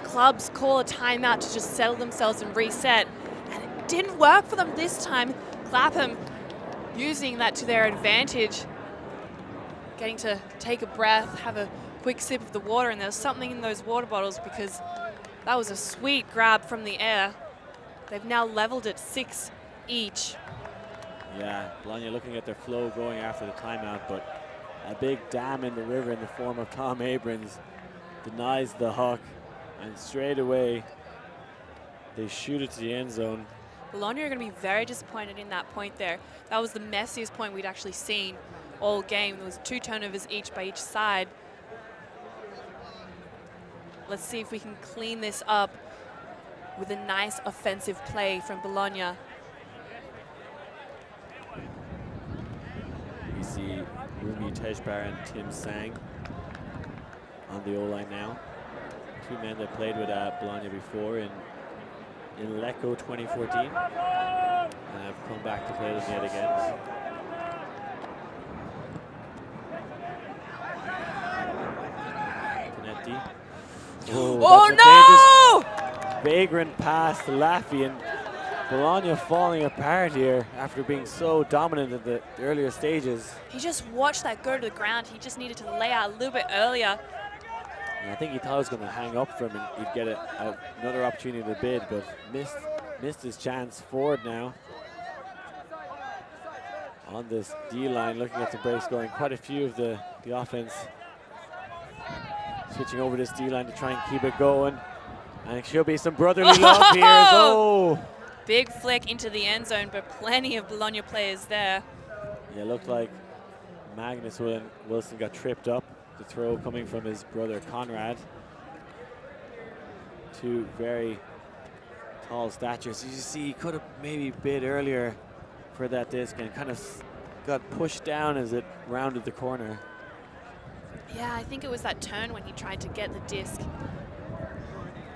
S2: clubs call a timeout to just settle themselves and reset, and it didn't work for them this time. Clapham using that to their advantage, getting to take a breath, have a quick sip of the water, and there's something in those water bottles, because that was a sweet grab from the air. They've now leveled it 6 each.
S1: Yeah, Bologna looking at their flow going after the timeout, but a big dam in the river in the form of Tom Abrams denies the huck, and straight away they shoot it to the end zone.
S2: Bologna are going to be very disappointed in that point there. That was the messiest point we'd actually seen all game. There was 2 turnovers each by each side. Let's see if we can clean this up with a nice offensive play from Bologna.
S1: We see Rumi Tejbar and Tim Sang on the O-line now. 2 men that played with Bologna before in Lecco 2014 and have come back to play them yet again. Panetti.
S2: Oh no!
S1: Vagrant pass to Laffy, and Bologna falling apart here after being so dominant at the earlier stages.
S2: He just watched that go to the ground. He just needed to lay out a little bit earlier.
S1: And I think he thought it was going to hang up for him and he'd get another opportunity to bid, but missed his chance. Forward now on this D-line, looking at the breaks going. Quite a few of the offense switching over this D-line to try and keep it going. And it should be some brotherly love here. Oh!
S2: Big flick into the end zone, but plenty of Bologna players there.
S1: Yeah, looked like Magnus Wilson got tripped up. The throw coming from his brother Conrad. 2 very tall statures. As you see, he could have maybe bid earlier for that disc and kind of got pushed down as it rounded the corner.
S2: Yeah, I think it was that turn when he tried to get the disc.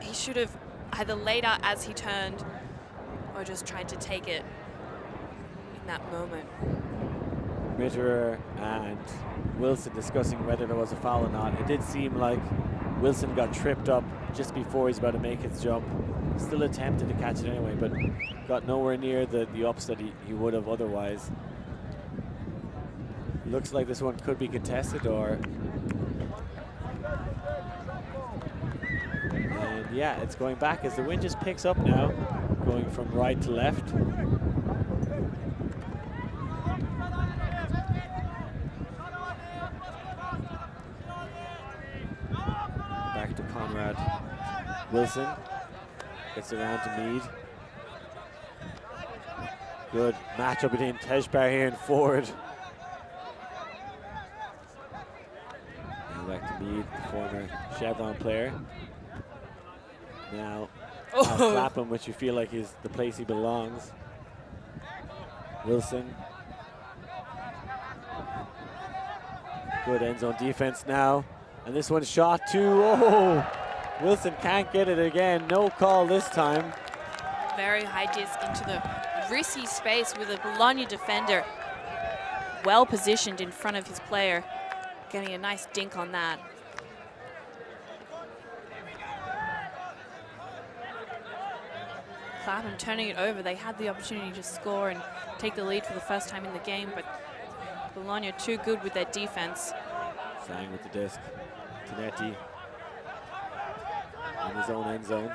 S2: He should have either laid out as he turned or just tried to take it in that moment.
S1: Mitterer and Wilson discussing whether there was a foul or not. It did seem like Wilson got tripped up just before he's about to make his jump. Still attempted to catch it anyway, but got nowhere near the ups that he would have otherwise. Looks like this one could be contested, or... And yeah, it's going back as the wind just picks up now, going from right to left. Back to Conrad. Wilson gets around to Mead. Good matchup between Tejpar here and Ford. And back to Mead, the former Chevron player. Now, Clapham, which you feel like is the place he belongs. Wilson. Good end zone defense now. And this one's shot too. Oh, Wilson can't get it again. No call this time.
S2: Very high disc into the risky space with a Bologna defender well positioned in front of his player. Getting a nice dink on that. Clapham turning it over. They had the opportunity to score and take the lead for the first time in the game, but Bologna too good with their defense.
S1: Sang with the disc. Tanetti in his own end zone.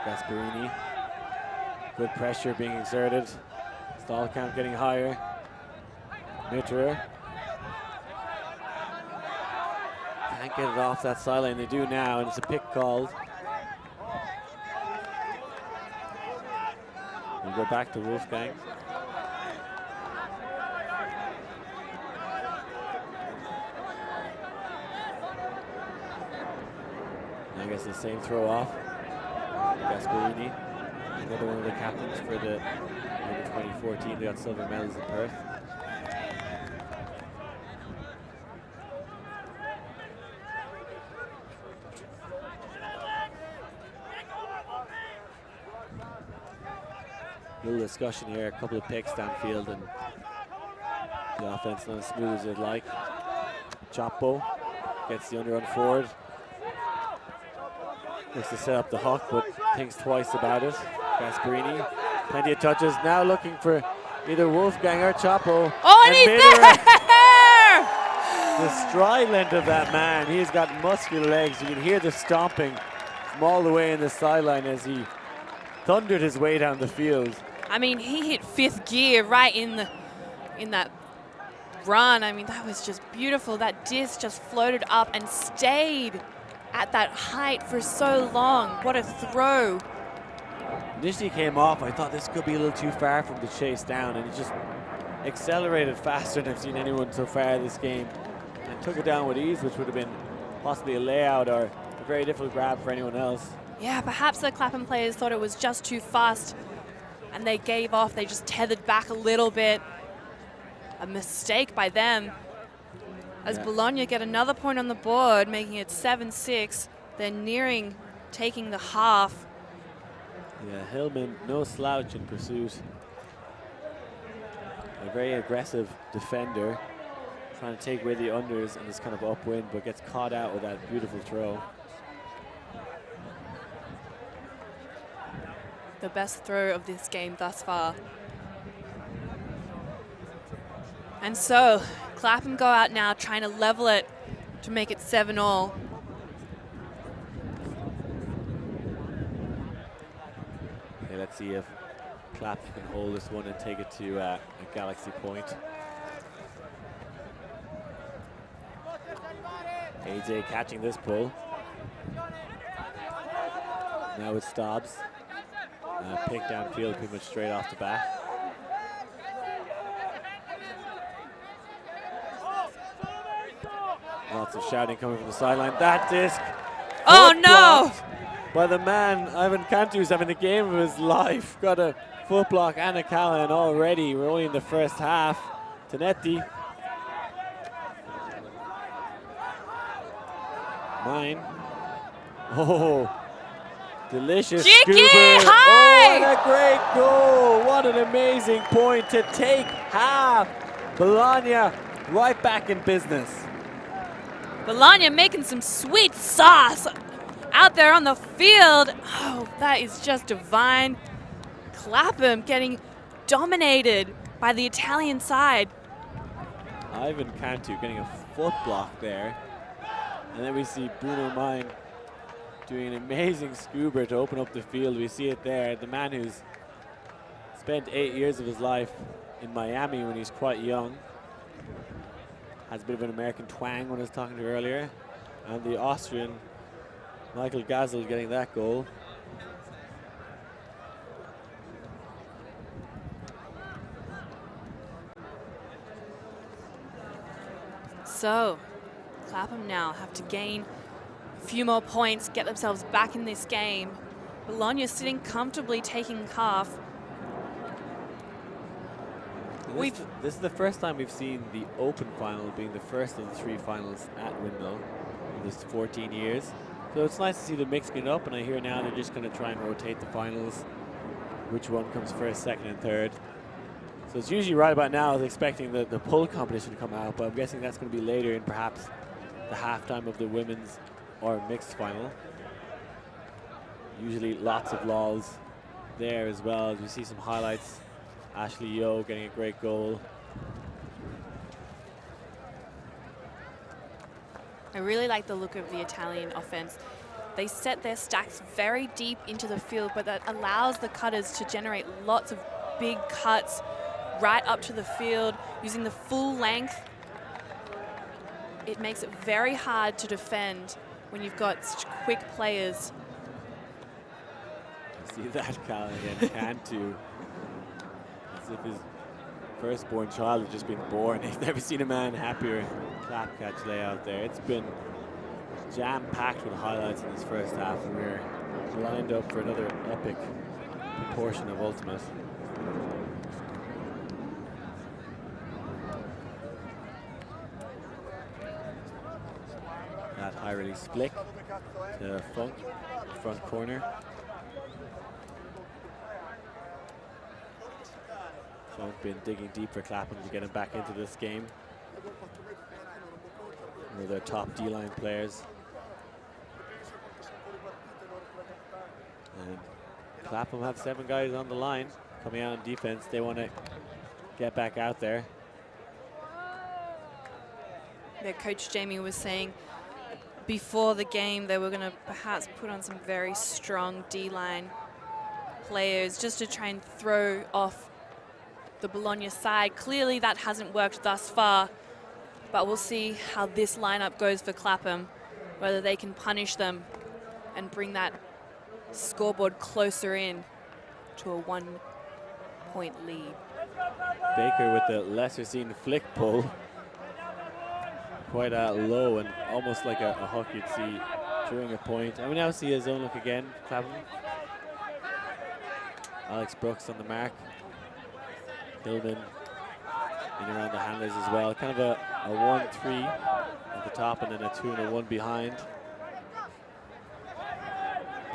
S1: Gasparini. Good pressure being exerted. Stall count getting higher. Mitterer. Can't get it off that sideline. They do now, and it's a pick called. We'll go back to Wolfgang. I guess the same throw off. Gasparini, another one of the captains for the 2014. They got silver medals in Perth. Little discussion here, a couple of picks downfield, and the offense not as smooth as they'd like. Chapo gets the underrun forward. Looks to set up the huck, but thinks twice about it. Gasparini, plenty of touches. Now looking for either Wolfgang or Chapo.
S2: Oh, and he's there!
S1: The stride length of that man. He's got muscular legs. You can hear the stomping from all the way in the sideline as he thundered his way down the field.
S2: I mean, he hit fifth gear right in that run. I mean, that was just beautiful. That disc just floated up and stayed at that height for so long. What a throw.
S1: Initially came off, I thought this could be a little too far from the chase down, and he just accelerated faster than I've seen anyone so far this game, and took it down with ease, which would have been possibly a layout or a very difficult grab for anyone else.
S2: Yeah, perhaps the Clapham players thought it was just too fast and they gave off. They just tethered back a little bit. A mistake by them. As Bologna get another point on the board, making it 7-6. They're nearing taking the half.
S1: Yeah, Hillman, no slouch in pursuit. A very aggressive defender, trying to take away the unders in this kind of upwind, but gets caught out with that beautiful throw.
S2: The best throw of this game thus far. And so, Clapham go out now trying to level it to make it 7-all.
S1: Okay, let's see if Clapham can hold this one and take it to a Galaxy point. AJ catching this pull. Now it's Stobbs. Pick downfield pretty much straight off the bat. Lots of shouting coming from the sideline. That disc.
S2: Oh no!
S1: By the man, Ivan Cantu's having the game of his life. Got a foot block and a Callahan already. We're only in the first half. Tanetti Mine. Oh, delicious
S2: Cheeky!
S1: scuba.
S2: High!
S1: Oh, what a great goal. What an amazing point to take half. Bologna right back in business.
S2: Bologna making some sweet sauce out there on the field. Oh, that is just divine. Clapham getting dominated by the Italian side.
S1: Ivan Cantu getting a foot block there. And then we see Bruno Mine doing an amazing scuba to open up the field. We see it there. The man who's spent 8 years of his life in Miami when he's quite young. Has a bit of an American twang when I was talking to earlier. And the Austrian, Michael Gazel, getting that goal.
S2: So, Clapham now have to gain a few more points, get themselves back in this game. Bologna sitting comfortably taking half.
S1: This is the first time we've seen the Open final being the first of the 3 finals at Windmill in this 14 years. So it's nice to see them mixing it up, and I hear now they're just going to try and rotate the finals, which one comes first, second, and third. So it's usually right about now, I was expecting the pull competition to come out, but I'm guessing that's going to be later in perhaps the halftime of the women's or mixed final. Usually lots of lols there as well, as we see some highlights. Ashley Yo getting a great goal.
S2: I really like the look of the Italian offense. They set their stacks very deep into the field, but that allows the cutters to generate lots of big cuts right up to the field using the full length. It makes it very hard to defend when you've got such quick players.
S1: See that, Cal, again, Cantu. As if his firstborn child had just been born. He's never seen a man happier. Clap catch layout there. It's been jam-packed with highlights in this first half, and we're lined up for another epic portion of Ultimate. That high release flick to Funk, front corner. Funk been digging deep for Clapham to get him back into this game. One of their top D-line players. And Clapham have 7 guys on the line coming out on defense. They want to get back out there.
S2: Their coach Jamie was saying before the game they were going to perhaps put on some very strong D-line players just to try and throw off the Bologna side. Clearly that hasn't worked thus far, but we'll see how this lineup goes for Clapham, whether they can punish them and bring that scoreboard closer in to a 1-point lead.
S1: Baker with the lesser seen flick pull. Quite low and almost like a hook you'd see during a point. And we now see a zone look again, Clapham. Alex Brooks on the mark. Hillman in around the handlers as well. Kind of a 1-3 at the top and then a 2 and a 1 behind.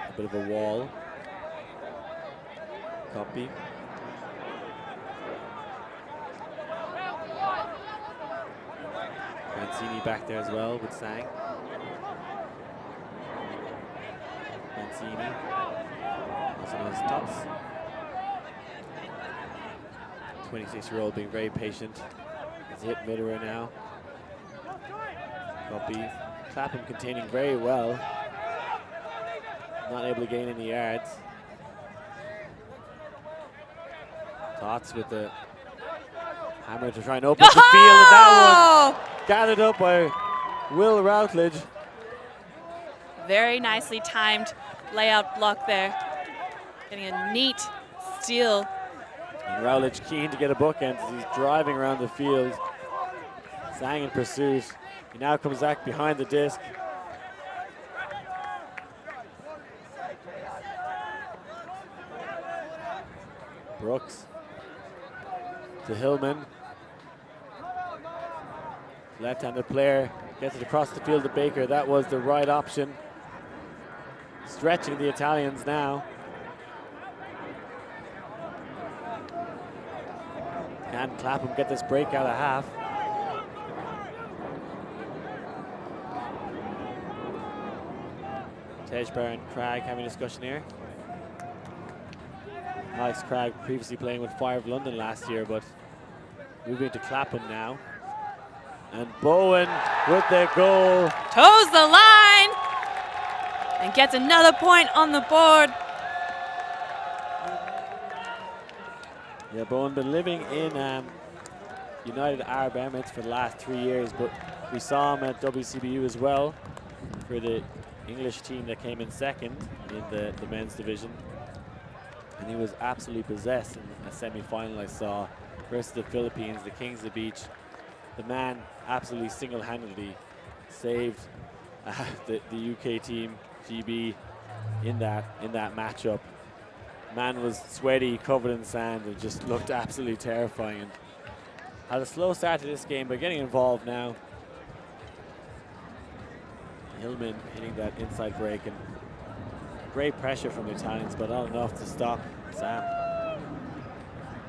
S1: A bit of a wall. Copy. Mancini back there as well with Sang. Mancini also known as Tots. 26-year-old being very patient. He's hit Mitterer now. Copy. Clapham containing very well. Not able to gain any yards. Tots with the hammer to try and open up the field, and that one gathered up by Will Routledge.
S2: Very nicely timed layout block there. Getting a neat steal.
S1: And Routledge keen to get a bookend as he's driving around the field. Sang in pursuit. He now comes back behind the disc. Brooks to Hillman. Left-handed player Gets it across the field to Baker. That was the right option. Stretching the Italians now. Can Clapham get this break out of half? Tejbar and Cragg having a discussion here. Alex Cragg previously playing with Fire of London last year, but moving to Clapham now. And Bowen with the goal.
S2: Toes the line and gets another point on the board.
S1: Yeah, Bowen been living in United Arab Emirates for the last 3 years, but we saw him at WCBU as well for the English team that came in second in the men's division. And he was absolutely possessed in a semi-final I saw versus the Philippines, the Kings of the Beach. The man absolutely single-handedly saved the UK team, GB, in that matchup. Man was sweaty, covered in sand, and just looked absolutely terrifying. And had a slow start to this game, but getting involved now. Hillman hitting that inside break, and great pressure from the Italians, but not enough to stop Sam.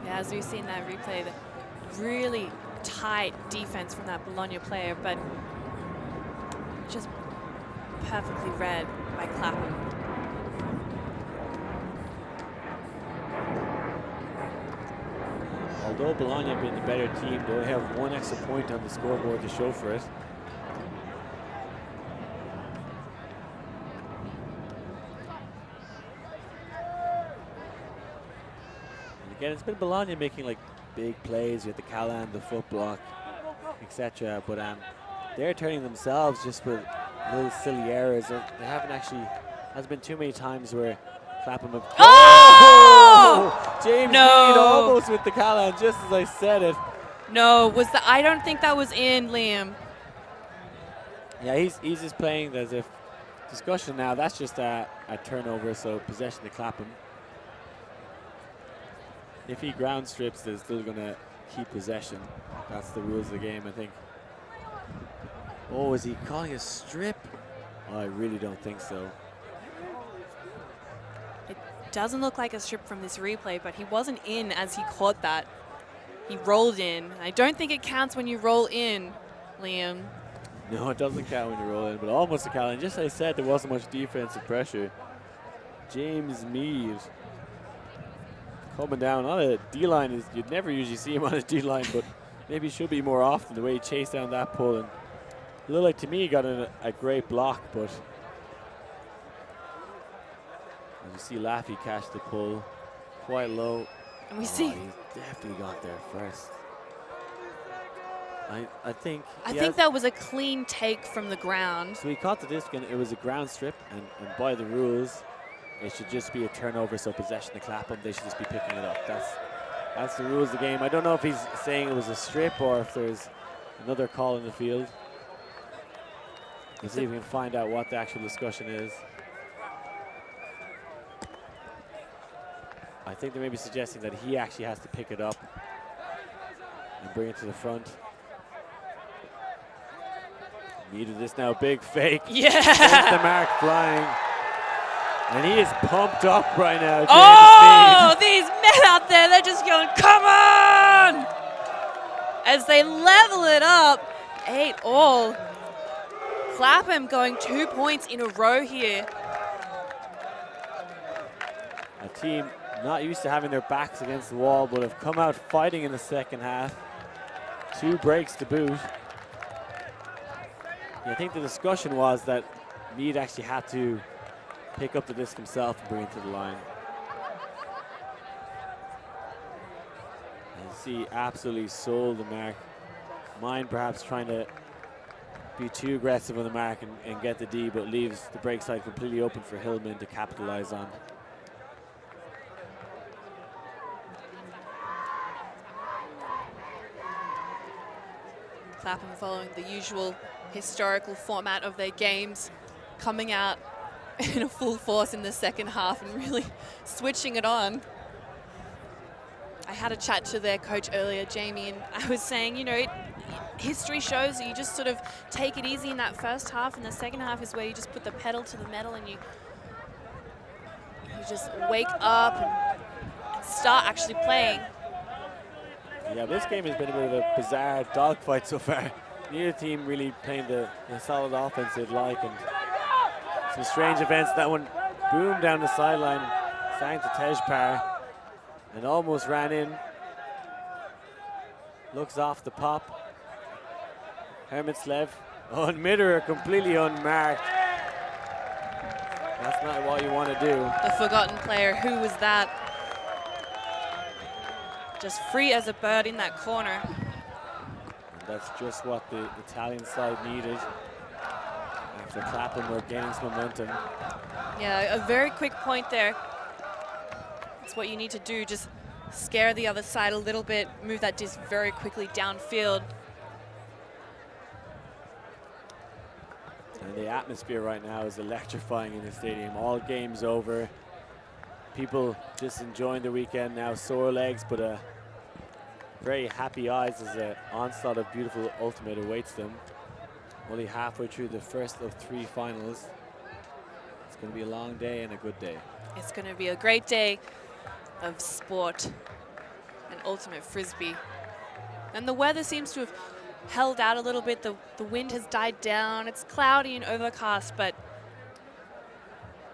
S2: Yeah, as we've seen that replay, the really tight defense from that Bologna player, but just perfectly read by Clapham.
S1: Although Bologna have been the better team, they only have one extra point on the scoreboard to show for it. And again, it's been Bologna making like big plays with the Callan, the foot block, etc. But they're turning themselves just with little silly errors. They haven't actually, has been too many times where Clapham have.
S2: Oh!
S1: James
S2: No.
S1: Reed almost with the Callan, just as I said it.
S2: No, I don't think that was in, Liam.
S1: Yeah, he's just playing as if discussion now. That's just a turnover, so possession to Clapham. If he ground strips, they're still going to keep possession. That's the rules of the game, I think. Oh, is he calling a strip? Oh, I really don't think so.
S2: It doesn't look like a strip from this replay, but he wasn't in as he caught that. He rolled in. I don't think it counts when you roll in, Liam.
S1: No, it doesn't count when you roll in, but almost a Callan. Just as I said, there wasn't much defensive pressure. James Mead coming down on a D-line. You'd never usually see him on a D-line, but maybe should be more often the way he chased down that pull. And it looked like to me he got a great block, but as you see Laffy catch the pull quite low.
S2: And we see.
S1: He definitely got there first. I think
S2: that was a clean take from the ground.
S1: So he caught the disc, and it was a ground strip, and by the rules, it should just be a turnover, so possession to Clapham. They should just be picking it up. That's the rules of the game. I don't know if he's saying it was a strip or if there's another call in the field. Let's see if we can find out what the actual discussion is. I think they may be suggesting that he actually has to pick it up and bring it to the front. Needed this now, big fake.
S2: Yeah.
S1: There's the mark flying. And he is pumped up right now. James
S2: Oh, these men out there, they're just going, come on! As they level it up, 8-all. Clapham going 2 points in a row here.
S1: A team not used to having their backs against the wall, but have come out fighting in the second half. 2 breaks to boot. I think the discussion was that Mead actually had to pick up the disc himself and bring it to the line. And see, absolutely sold the mark. Mine perhaps trying to be too aggressive on the mark and get the D, but leaves the break side completely open for Hillman to capitalize on.
S2: Clapham following the usual historical format of their games, coming out in a full force in the second half and really switching it on. I had a chat to their coach earlier, Jamie, and I was saying, you know, history shows that you just sort of take it easy in that first half, and the second half is where you just put the pedal to the metal and you just wake up and start actually playing.
S1: Yeah, this game has been a bit of a bizarre dogfight so far. Neither team really playing the solid offense they'd like, and some strange events. That one boomed down the sideline, sang to Tejpar, and almost ran in. Looks off the pop. Hermitslev on Mitterer, completely unmarked. That's not what you want to do.
S2: The forgotten player, who was that? Just free as a bird in that corner.
S1: And that's just what the Italian side needed after Clapham were gaining some momentum.
S2: Yeah, a very quick point there. That's what you need to do, just scare the other side a little bit, move that disc very quickly downfield.
S1: And the atmosphere right now is electrifying in the stadium. All games over. People just enjoying the weekend now. Sore legs, but very happy eyes as an onslaught of beautiful ultimate awaits them. Only halfway through the first of 3 finals. It's going to be a long day and a good day.
S2: It's going to be a great day of sport and ultimate frisbee. And the weather seems to have held out a little bit. The wind has died down. It's cloudy and overcast, but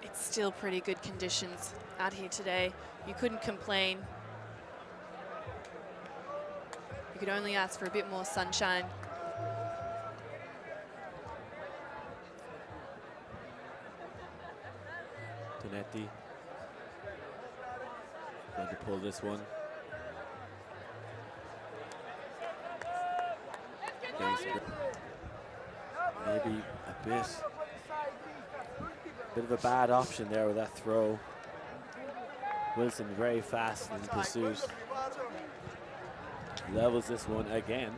S2: it's still pretty good conditions out here today. You couldn't complain. You could only ask for a bit more sunshine.
S1: Tonetti going to pull this one. Maybe a bit of a bad option there with that throw. Wilson very fast in pursuit. Levels this one again.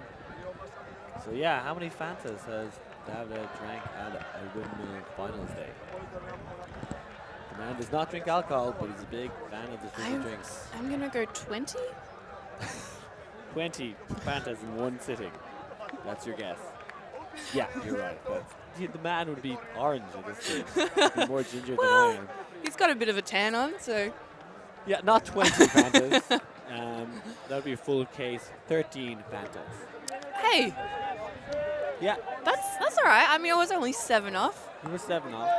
S1: So yeah, how many Fantas has Davide drank at a Windmill finals day? The man does not drink alcohol, but he's a big fan of the fizzy drinks.
S2: I'm gonna go 20.
S1: 20 Fantas in one sitting. That's your guess. Yeah, you're right. But the man would be orange at this stage. He'd be more ginger than I am.
S2: He's got a bit of a tan on, so.
S1: Yeah, not 20 Fantas. That would be a full case. 13 Fantas.
S2: Hey.
S1: Yeah.
S2: That's all right. I mean, I was only 7 off.
S1: You were 7 off.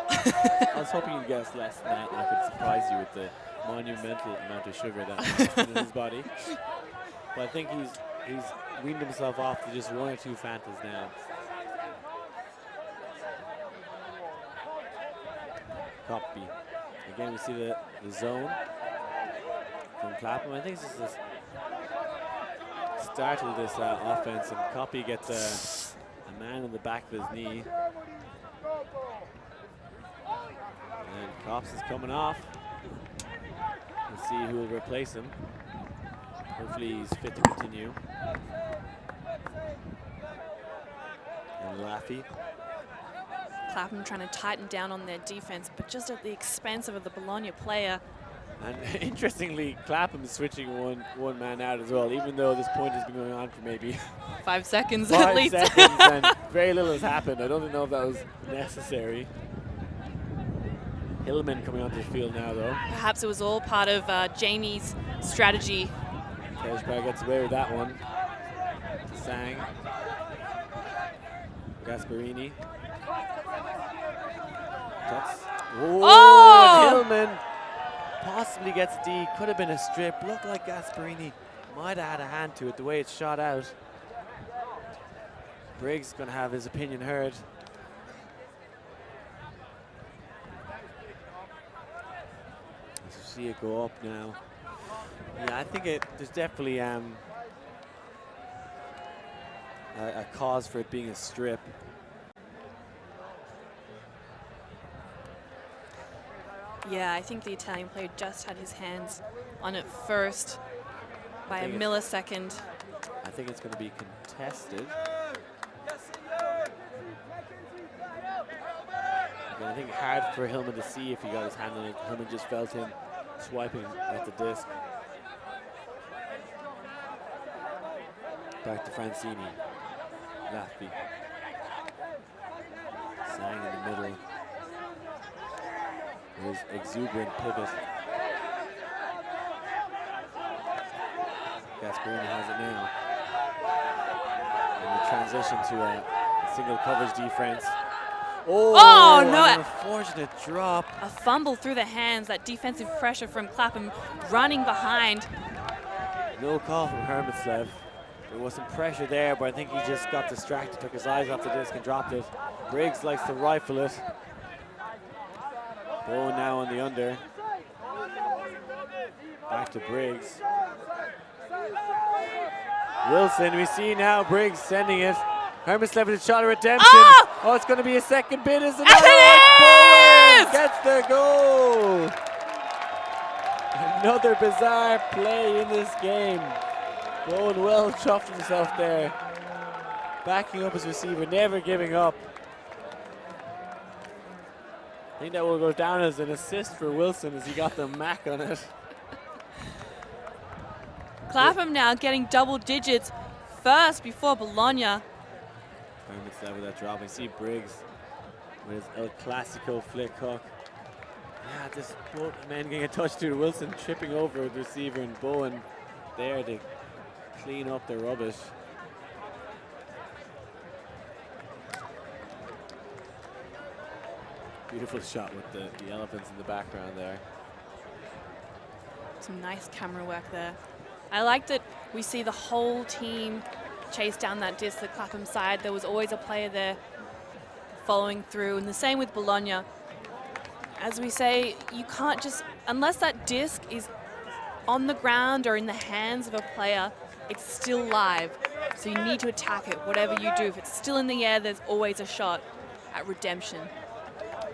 S1: I was hoping you'd guess less than that, and I could surprise you with the monumental amount of sugar that's in his body. But I think he's weaned himself off to just 1 or 2 Fantas now. Copy. Again, we see the zone from Clapham. I think this is the start of this offense, and Copy gets a man on the back of his knee. And Cops is coming off. We'll see who will replace him. Hopefully he's fit to continue. And Laffy.
S2: Clapham trying to tighten down on their defense, but just at the expense of the Bologna player.
S1: And interestingly, Clapham is switching one man out as well, even though this point has been going on for maybe
S2: 5 seconds at least.
S1: 5 seconds, and very little has happened. I don't know if that was necessary. Hillman coming onto the field now, though.
S2: Perhaps it was all part of Jamie's strategy.
S1: Tejpar gets away with that one. Sang. Gasparini. Oh! Hillman possibly gets D. Could have been a strip. Looked like Gasparini might have had a hand to it the way it's shot out. Briggs going to have his opinion heard. Let's see it go up now. Yeah, I think there's definitely a cause for it being a strip.
S2: Yeah, I think the Italian player just had his hands on it first by a millisecond.
S1: I think it's going to be contested. Again, I think hard for Hillman to see if he got his hand on it. Hillman just felt him swiping at the disc. Back to Francini. Laffi. Sang in the middle. His exuberant pivot. Gasparini has it now. And the transition to a single coverage defense.
S2: Oh no!
S1: An unfortunate drop.
S2: A fumble through the hands, that defensive pressure from Clapham running behind.
S1: No call from Hermitslev. There was some pressure there, but I think he just got distracted, took his eyes off the disc and dropped it. Briggs likes to rifle it. Bowen now on the under. Back to Briggs. Wilson, we see now Briggs sending it. Hermitslev with a shot of redemption. Oh, it's going to be a second bid, isn't it? Bowen gets the goal. Another bizarre play in this game. Bowen well chuffed himself there. Backing up his receiver, never giving up. I think that will go down as an assist for Wilson as he got the mac on it.
S2: Clapham now getting double digits first before Bologna.
S1: With that drop. I see Briggs with his El Clasico flick hook. Yeah, just both men getting a touch to Wilson tripping over the receiver and Bowen there to clean up the rubbish. Beautiful shot with the elephants in the background there.
S2: Some nice camera work there. I like that we see the whole team chase down that disc, the Clapham side. There was always a player there following through, and the same with Bologna. As we say, you can't just, unless that disc is on the ground or in the hands of a player, it's still live. So you need to attack it, whatever you do. If it's still in the air, there's always a shot at redemption.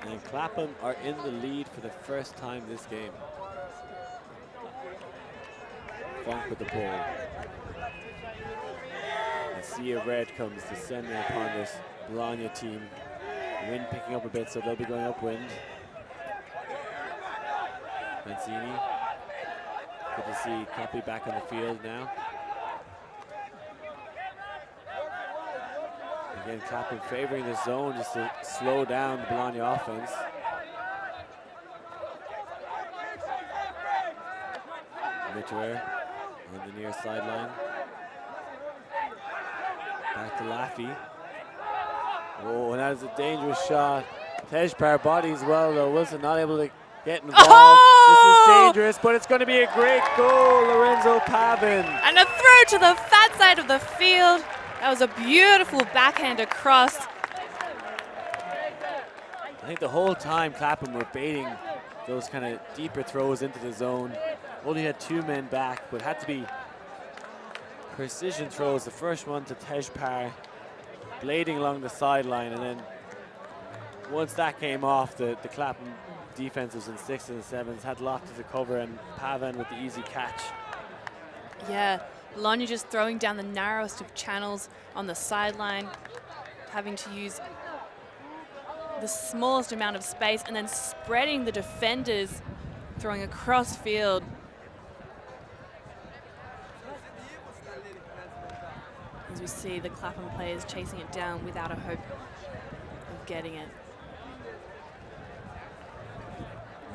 S1: And Clapham are in the lead for the first time this game. Funk with the pull. A sea of red comes descending upon this Bologna team. Wind picking up a bit, so they'll be going upwind. Mancini. Good to see Coppy back on the field now. Again, Clapham favoring the zone just to slow down the Bologna offense. Mitterer on the near sideline. Back to Laffi. Oh, and that is a dangerous shot. Tejpar bodies well though. Wilson not able to get involved.
S2: Oh!
S1: This is dangerous, but it's going to be a great goal, Lorenzo Pavin.
S2: And a throw to the fat side of the field. That was a beautiful backhand across.
S1: I think the whole time Clapham were baiting those kind of deeper throws into the zone. Only had two men back, but had to be precision throws. The first one to Tejpar, blading along the sideline, and then once that came off, the Clapham defenses in 6s and 7s had lots to cover, and Pavin with the easy catch.
S2: Yeah, Bologna just throwing down the narrowest of channels on the sideline, having to use the smallest amount of space and then spreading the defenders, throwing across field. As we see the Clapham players chasing it down without a hope of getting it.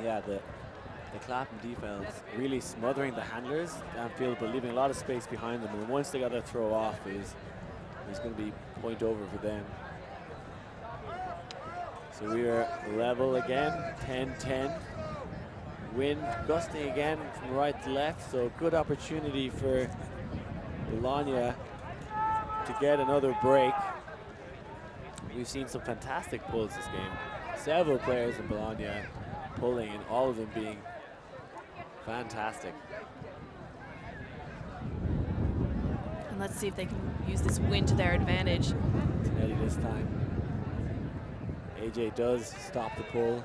S1: Yeah, the Clapham defense really smothering the handlers downfield, but leaving a lot of space behind them. And once they got that throw off, it's going to be point over for them. So we are level again, 10-10. Wind gusting again from right to left, so good opportunity for Bologna to get another break. We've seen some fantastic pulls this game. Several players in Bologna pulling, and all of them being fantastic.
S2: And let's see if they can use this wind to their advantage.
S1: Tinelli this time. AJ does stop the pull,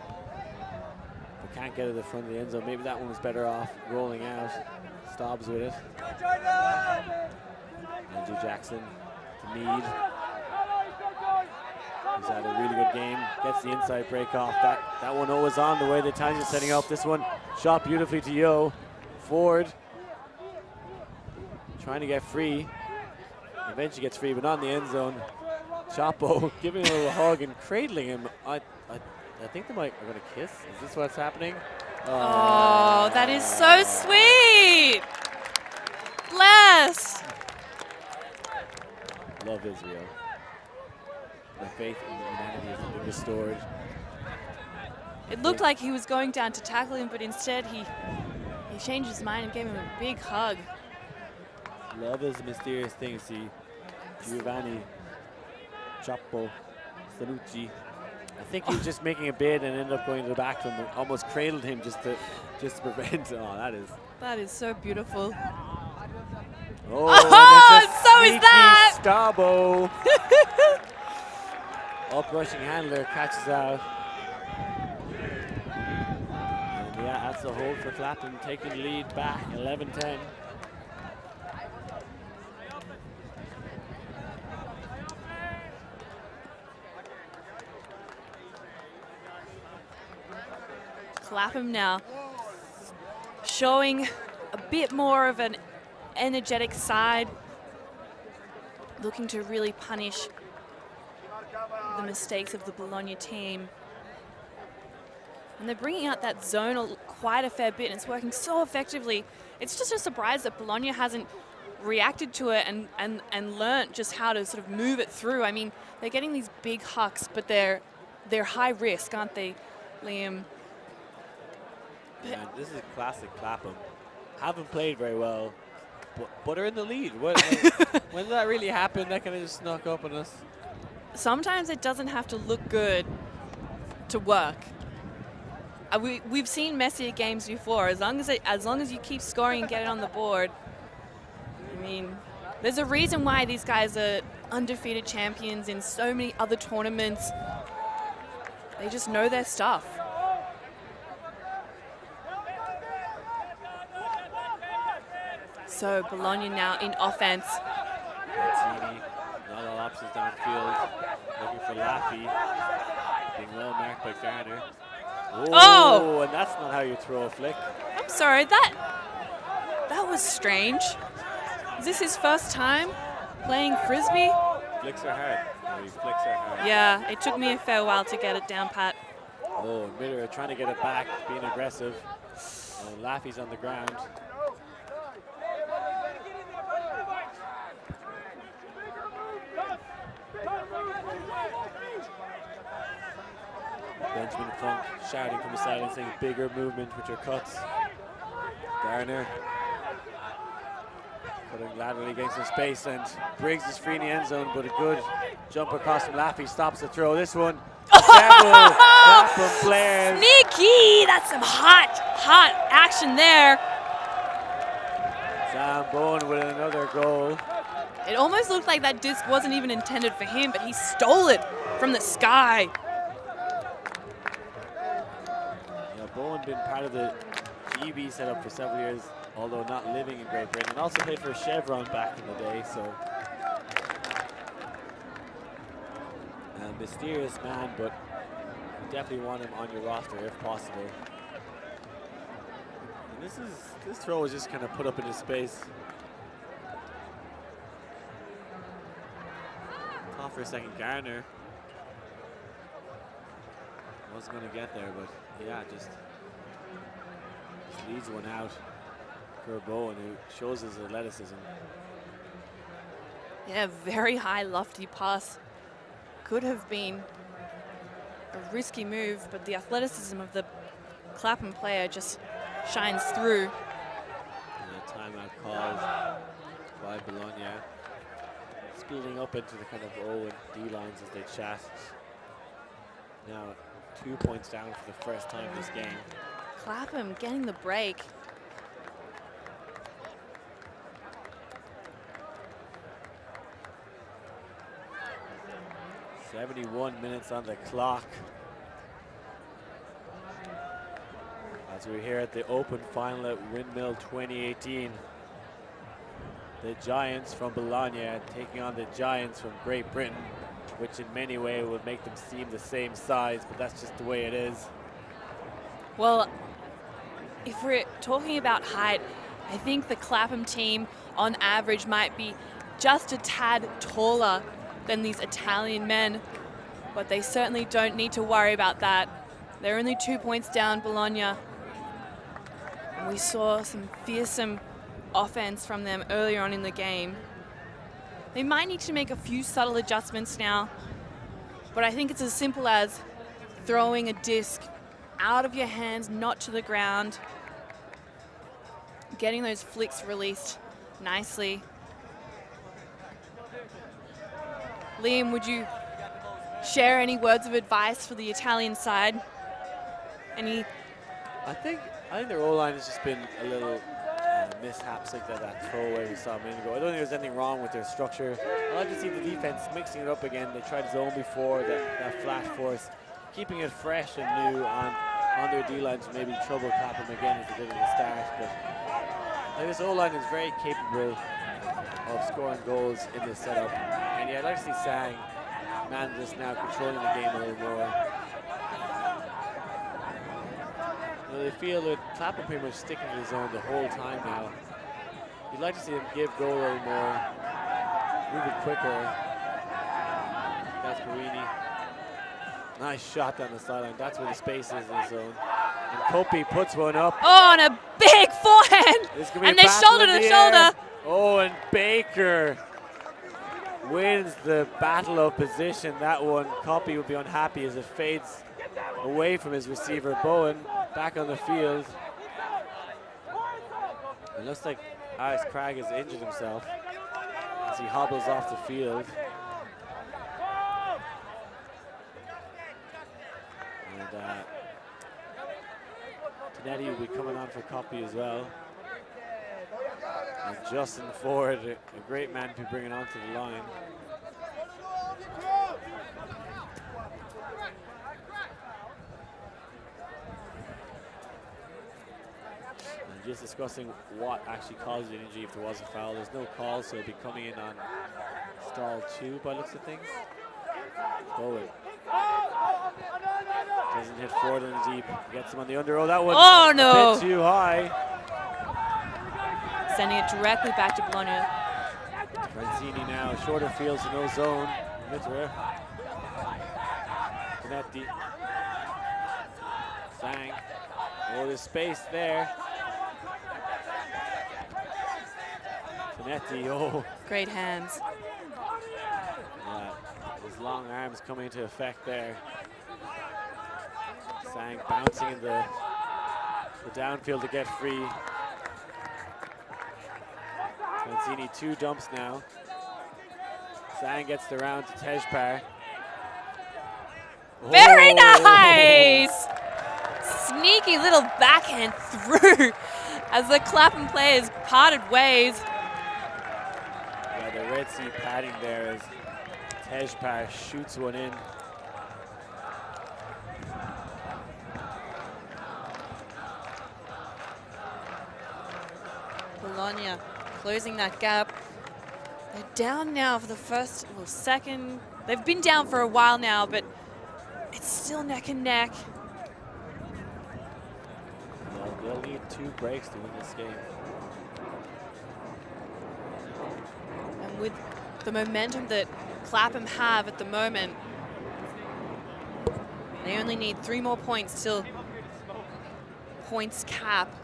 S1: but can't get to the front of the end zone. Maybe that one was better off rolling out. Stobbs with it. Andrew Jackson to Mead. He's had a really good game. Gets the inside break off. That one always on the way the Italians are setting up. This one shot beautifully to Yo. Ford trying to get free. eventually gets free, but not in the end zone. Chapo giving him a little hug and cradling him. I think they are going to kiss. Is this what's happening?
S2: Oh, that is so sweet. Bless.
S1: Love Israel. My faith in humanity has been restored.
S2: It looked like he was going down to tackle him, but instead he changed his mind and gave him a big hug.
S1: Love is a mysterious thing. See, Giovanni Chapo Sanucci. I think he was just making a bid and ended up going to the back of him and almost cradled him just to prevent. Oh,
S2: that is so beautiful.
S1: Oh,
S2: so is that.
S1: Stabo. Up-rushing handler catches out. And yeah, that's a hold for Clapham, taking the lead back, 11-10.
S2: Clapham now showing a bit more of an energetic side, looking to really punish the mistakes of the Bologna team. And they're bringing out that zone quite a fair bit, and it's working so effectively. It's just a surprise that Bologna hasn't reacted to it and learnt just how to sort of move it through. I mean, they're getting these big hucks, but they're high risk, aren't they, Liam?
S1: Man, this is classic Clapham. Haven't played very well, but are in the lead. When did that really happen? That kind of just snuck up on us.
S2: Sometimes it doesn't have to look good to work. We've seen messier games before. As long as you keep scoring and get it on the board. I mean, there's a reason why these guys are undefeated champions in so many other tournaments. They just know their stuff. So Bologna now in offense.
S1: Mancini, not all options downfield. Looking for Laffy. Being well marked by Garner. Oh, and that's not how you throw a flick.
S2: I'm sorry, that was strange. Is this his first time playing Frisbee?
S1: Flicks are hard. No, he flicks are hard.
S2: Yeah, it took me a fair while to get it down pat.
S1: Oh, Miller trying to get it back, being aggressive. And Laffy's on the ground. Benjamin Funk shouting from the sideline saying bigger movement with your cuts. Garner putting laterally against some space, and Briggs is free in the end zone, but a good jump across from Laffy stops the throw. This one, several Clapham players.
S2: Sneaky! That's some hot action there.
S1: Sam Bowen with another goal.
S2: It almost looked like that disc wasn't even intended for him, but he stole it from the sky.
S1: Bowen been part of the GB setup for several years, although not living in Great Britain, and also played for Chevron back in the day, so a mysterious man, but you definitely want him on your roster if possible. And this throw was just kind of put up into space. Thought for a second Garner wasn't going to get there, but yeah, just leads one out for Bowen, who shows his athleticism.
S2: Yeah, very high, lofty pass. Could have been a risky move, but the athleticism of the Clapham player just shines through.
S1: And a timeout called by Bologna. Speeding up into the kind of O and D lines as they chat. Now 2 points down for the first time this game.
S2: Clapham getting the break.
S1: .71 minutes on the clock. As we're here at the Open final at Windmill 2018. The Giants from Bologna taking on the Giants from Great Britain, which in many ways would make them seem the same size, but that's just the way it is.
S2: Well, if we're talking about height, I think the Clapham team on average might be just a tad taller than these Italian men, but they certainly don't need to worry about that. They're only 2 points down, Bologna. And we saw some fearsome offense from them earlier on in the game. They might need to make a few subtle adjustments now, but I think it's as simple as throwing a disc out of your hands, not to the ground, getting those flicks released nicely. Liam, would you share any words of advice for the Italian side? Any?
S1: I think their O-line has just been a little mishaps like that throwaway we saw a minute ago. I don't think there's anything wrong with their structure. I like to see the defense mixing it up again. They tried zone before, that flat force, keeping it fresh and new on their D-line to maybe trouble Clapham again as they did at the start. But I think this O-line is very capable of scoring goals in this setup. And yeah, I'd like to see Sang man just now controlling the game a little more. Well, they feel that Clapham pretty much sticking to the zone the whole time now. You'd like to see them give goal a little more, move it quicker. That's Marini. Nice shot down the sideline. That's where the space is in the zone. And Kopi puts one up.
S2: Oh, and a big forehand! And they shoulder to shoulder.
S1: Oh, and Baker wins the battle of position. That one, Kopi would be unhappy as it fades away from his receiver. Bowen back on the field. It looks like Alex Cragg has injured himself as he hobbles off the field. And Tonetti will be coming on for Kopi as well. And Justin Ford, a great man to be bringing onto the line. And just discussing what actually caused the injury if there was a foul. There's no call, so he'll be coming in on stall 2 by looks of things. Bowen doesn't hit Ford in the deep. Gets him on the under. Oh, that one a bit too high.
S2: Sending it directly back to Bologna.
S1: Franzini now, shorter fields, no zone. Mitre. Tonetti. Sang. Oh, there's space there. Tonetti, oh.
S2: Great hands.
S1: Yeah, his long arms coming into effect there. Sang bouncing in the downfield to get free. Mancini 2 dumps now. Sang gets the round to Tejpar.
S2: Very nice! Sneaky little backhand through as the Clapham players parted ways.
S1: Yeah, the Red Sea padding there as Tejpar shoots one in.
S2: Bologna closing that gap. They're down now for the first, well, second. They've been down for a while now, but it's still neck and neck.
S1: Well, they'll need 2 breaks to win this game.
S2: And with the momentum that Clapham have at the moment, they only need 3 more points till points cap.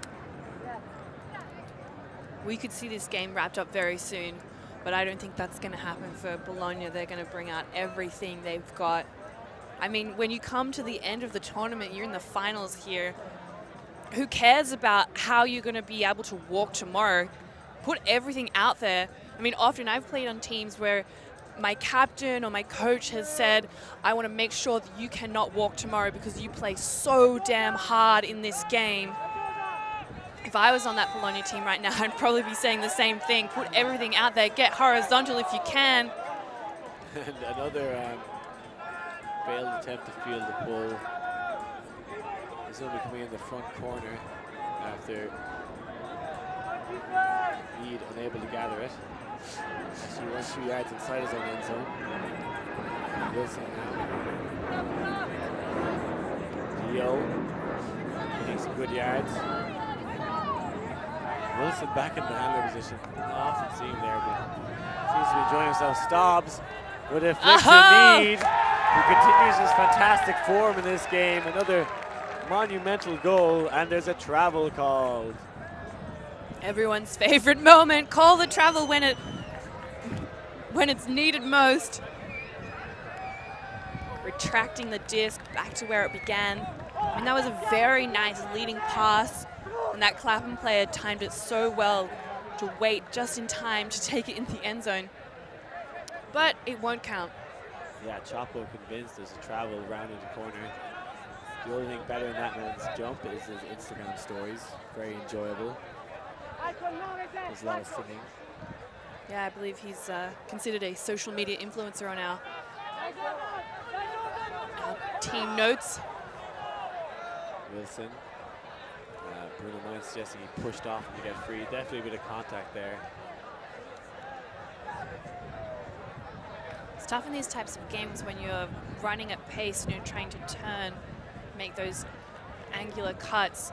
S2: We could see this game wrapped up very soon, but I don't think that's going to happen for Bologna. They're going to bring out everything they've got. I mean, when you come to the end of the tournament, you're in the finals here. Who cares about how you're going to be able to walk tomorrow? Put everything out there. I mean, often I've played on teams where my captain or my coach has said, I want to make sure that you cannot walk tomorrow because you play so damn hard in this game. If I was on that Bologna team right now, I'd probably be saying the same thing. Put everything out there, get horizontal if you can.
S1: And another failed attempt to field the ball. He's only coming in the front corner after Reed unable to gather it. So he runs 2 yards inside his own end zone. Wilson now. Gio getting some good yards. Wilson back in the handler position. I often see him there, but Seems to be enjoying himself. Stobbs with a flick to Mead, who continues his fantastic form in this game. Another monumental goal, and there's a travel called.
S2: Everyone's favorite moment. Call the travel when it's needed most. Retracting the disc back to where it began. And that was a very nice leading pass. And that Clapham player timed it so well to wait just in time to take it in the end zone. But it won't count.
S1: Yeah, Chapo convinced there's a travel round in the corner. The only thing better than that man's jump is his Instagram stories. Very enjoyable. There's a lot of singing.
S2: Yeah, I believe he's considered a social media influencer on our team notes.
S1: Wilson. Bruno Mine suggesting he pushed off him to get free. Definitely a bit of contact there.
S2: It's tough in these types of games when you're running at pace and you're trying to turn, make those angular cuts.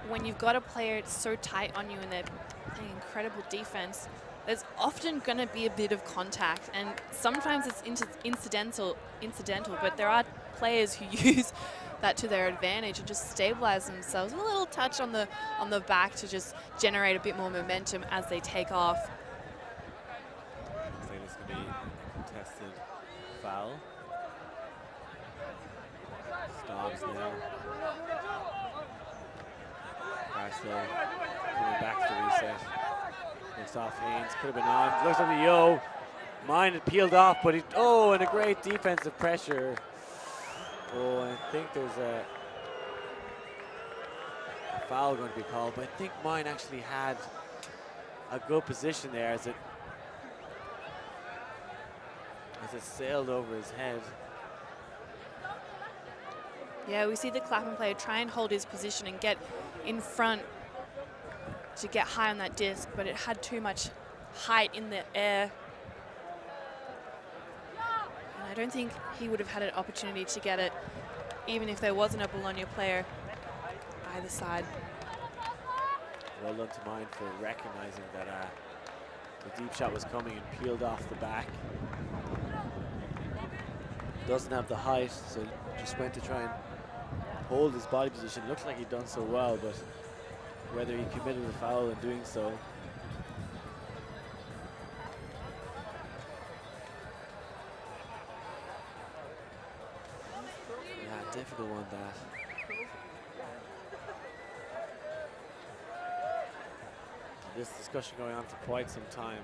S2: When you've got a player it's so tight on you and they're playing incredible defense, there's often going to be a bit of contact, and sometimes it's incidental, but there are players who use that to their advantage and just stabilize themselves. A little touch on the back to just generate a bit more momentum as they take off.
S1: Looks like this could be a contested foul. Stobbs now. Barstow coming back to the reset. Looks off Haynes, could have been on. Looks like the Yo. Mine had peeled off, but and a great defensive pressure. Oh, I think there's a foul going to be called, but I think Mine actually had a good position there as it sailed over his head.
S2: Yeah, we see the Clapham player try and hold his position and get in front to get high on that disc, but it had too much height in the air. And I don't think he would have had an opportunity to get it, even if there wasn't a Bologna player either side.
S1: Well done to Mine for recognizing that the deep shot was coming and peeled off the back. Doesn't have the height, so just went to try and hold his body position. Looks like he'd done so well, but whether he committed a foul in doing so. Yeah, difficult one, that. This discussion going on for quite some time.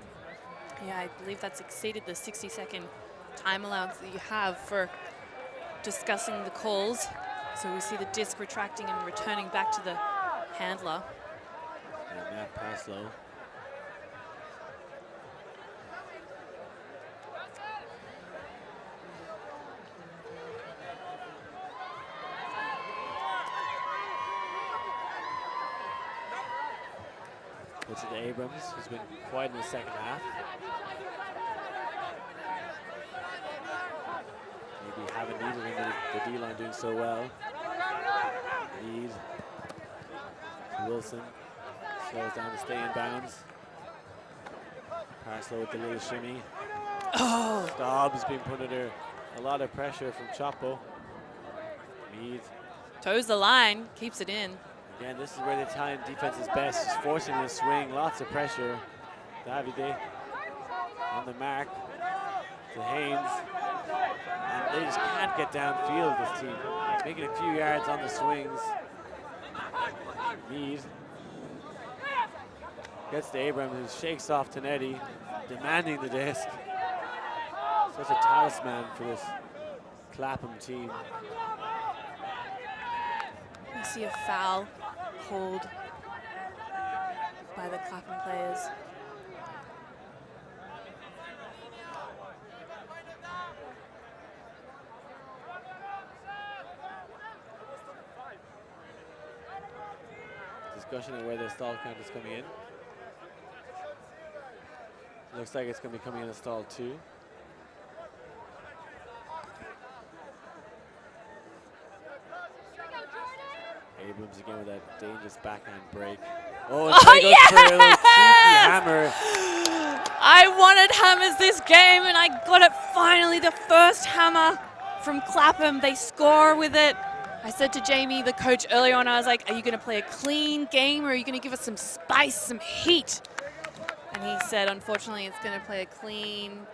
S2: Yeah, I believe that's exceeded the 60-second time allowance that you have for discussing the calls. So we see the disc retracting and returning back to the handler.
S1: And Matt Paslow. It's to Abrams, who's been quiet in the second half. Maybe haven't needed him with the D-line doing so well. Lead. Wilson slows down to stay in bounds. Parslow with the little shimmy.
S2: Oh!
S1: Stobbs being put under a lot of pressure from Chapo. Mead.
S2: Toes the line, keeps it in.
S1: Again, this is where the Italian defense is best, just forcing the swing, lots of pressure. Davide on the mark to Haynes. And they just can't get downfield, this team. Making a few yards on the swings. Mead gets to Abrams, who shakes off Tonetti, demanding the disc. Such a talisman for this Clapham team.
S2: We see a foul called by the Clapham players.
S1: Discussion of where the stall count is coming in. Looks like it's going to be coming in a stall 2. Abrams again with that dangerous backhand break. Oh, and
S2: Oh,
S1: goes for a little cheeky hammer.
S2: I wanted hammers this game, and I got it finally. The first hammer from Clapham. They score with it. I said to Jamie, the coach, earlier on, I was like, are you going to play a clean game, or are you going to give us some spice, some heat? And he said, unfortunately, it's going to play a clean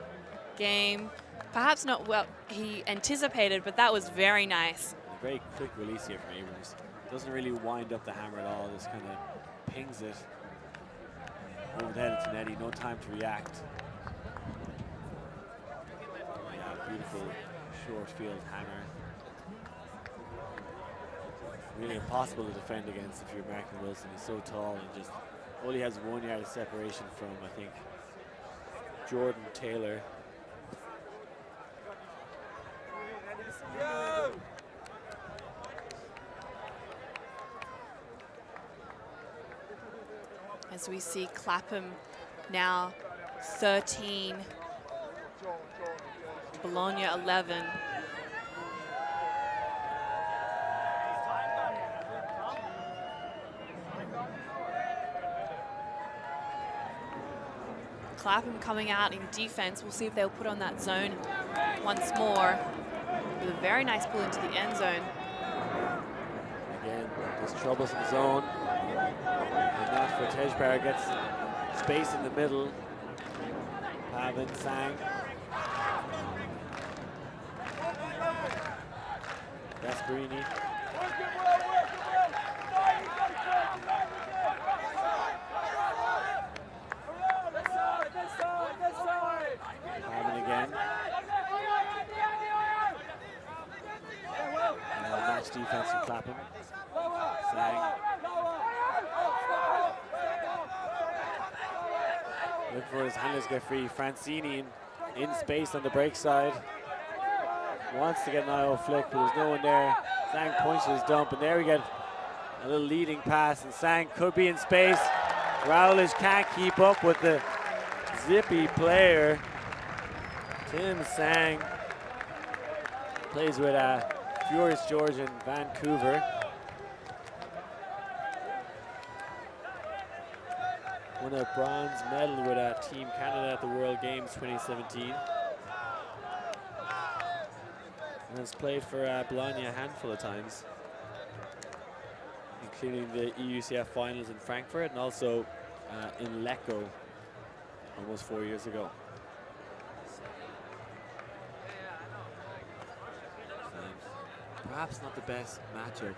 S2: game. Perhaps not what he anticipated, but that was very nice.
S1: A very quick release here from Abrams. Doesn't really wind up the hammer at all, just kind of pings it over the head of Tonetti. No time to react. Yeah, beautiful short field hammer. Really impossible to defend against if you're Martin Wilson. He's so tall and just only has 1 yard of separation from, I think, Jordan Taylor.
S2: As we see Clapham now 13, Bologna 11. Clapham coming out in defense. We'll see if they'll put on that zone once more with a very nice pull into the end zone.
S1: Again, this troublesome zone. And that's for Tejpar, gets space in the middle. Pavin, Sang. Gasparini. Pavin again. Match defense from Clapham. Sang. Look for his handlers get free. Francini in space on the break side. Wants to get an IO flick, but there's no one there. Sang points to his dump, and there we get a little leading pass, and Sang could be in space. Rowledge can't keep up with the zippy player. Tim Sang plays with Furious George in Vancouver. Won a bronze medal with Team Canada at the World Games 2017. And has played for Bologna a handful of times, including the EUCF finals in Frankfurt and also in Lecco almost 4 years ago. And perhaps not the best matchup.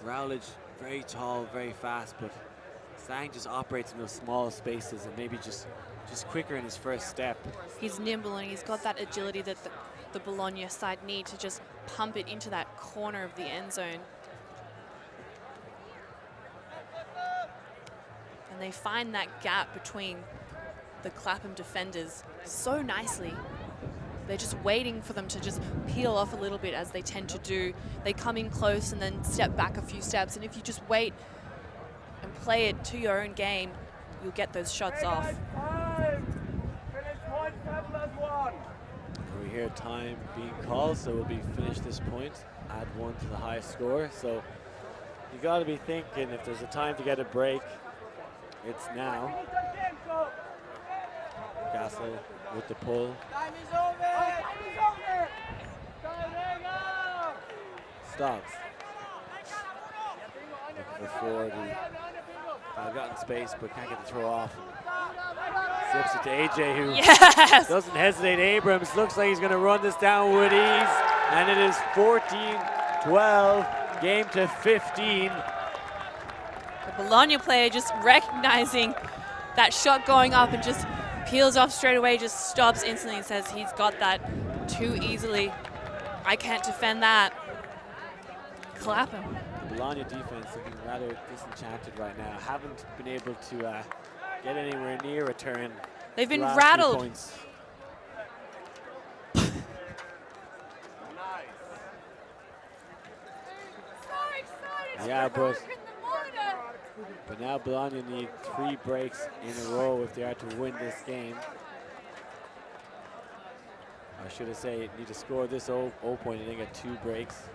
S1: Rowledge, very tall, very fast, but Sang just operates in those small spaces and maybe just quicker in his first step.
S2: He's nimble and he's got that agility that the Bologna side need to just pump it into that corner of the end zone. And they find that gap between the Clapham defenders so nicely. They're just waiting for them to just peel off a little bit, as they tend to do. They come in close and then step back a few steps, and if you just wait and play it to your own game, you'll get those shots off.
S1: We hear time being called, so we'll be finished this point, add 1 to the highest score. So you got to be thinking, if there's a time to get a break, it's now. Castle with the pull. Stops. Looking for Ford, who got in space but can't get the throw off. Zips it to AJ, who doesn't hesitate. Abrams looks like he's going to run this down with ease, and it is 14-12, game to 15.
S2: The Bologna player just recognizing that shot going up and just peels off straight away, just stops instantly and says he's got that too easily. I can't defend that. Clapham.
S1: The Bologna defense looking rather disenchanted right now. Haven't been able to get anywhere near a turn.
S2: They've been rattled.
S1: Points. Yeah, but now Bologna need 3 breaks in a row if they are to win this game. Or should I say, need to score this 0 point and then get 2 breaks.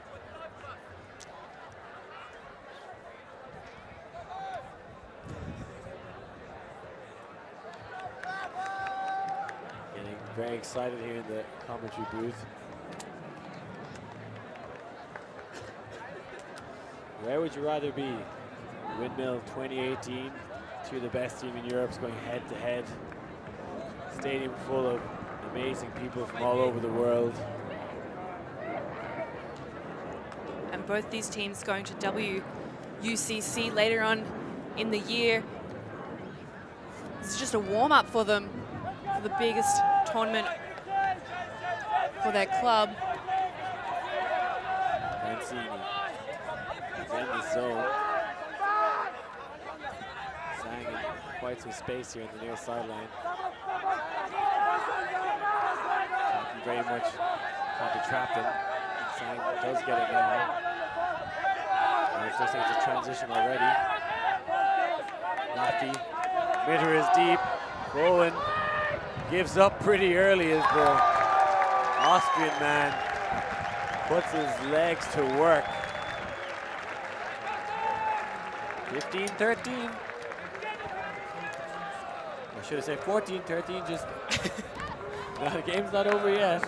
S1: very excited here in the commentary booth. Where would you rather be? Windmill 2018, two of the best team in Europe going head to head. Stadium full of amazing people from all over the world.
S2: And both these teams going to WUCC later on in the year. This is just a warm-up for them for the biggest tournament for their club.
S1: Mancini is in the zone. Sang in quite some space here in the near sideline. Captain very much trying to trap them. Sang does get it now. And it looks like it's a transition already. Laffy, middle is deep. Bowen gives up pretty early as the Austrian man puts his legs to work. 15-13. I should have said 14-13, just no, the game's not over yet.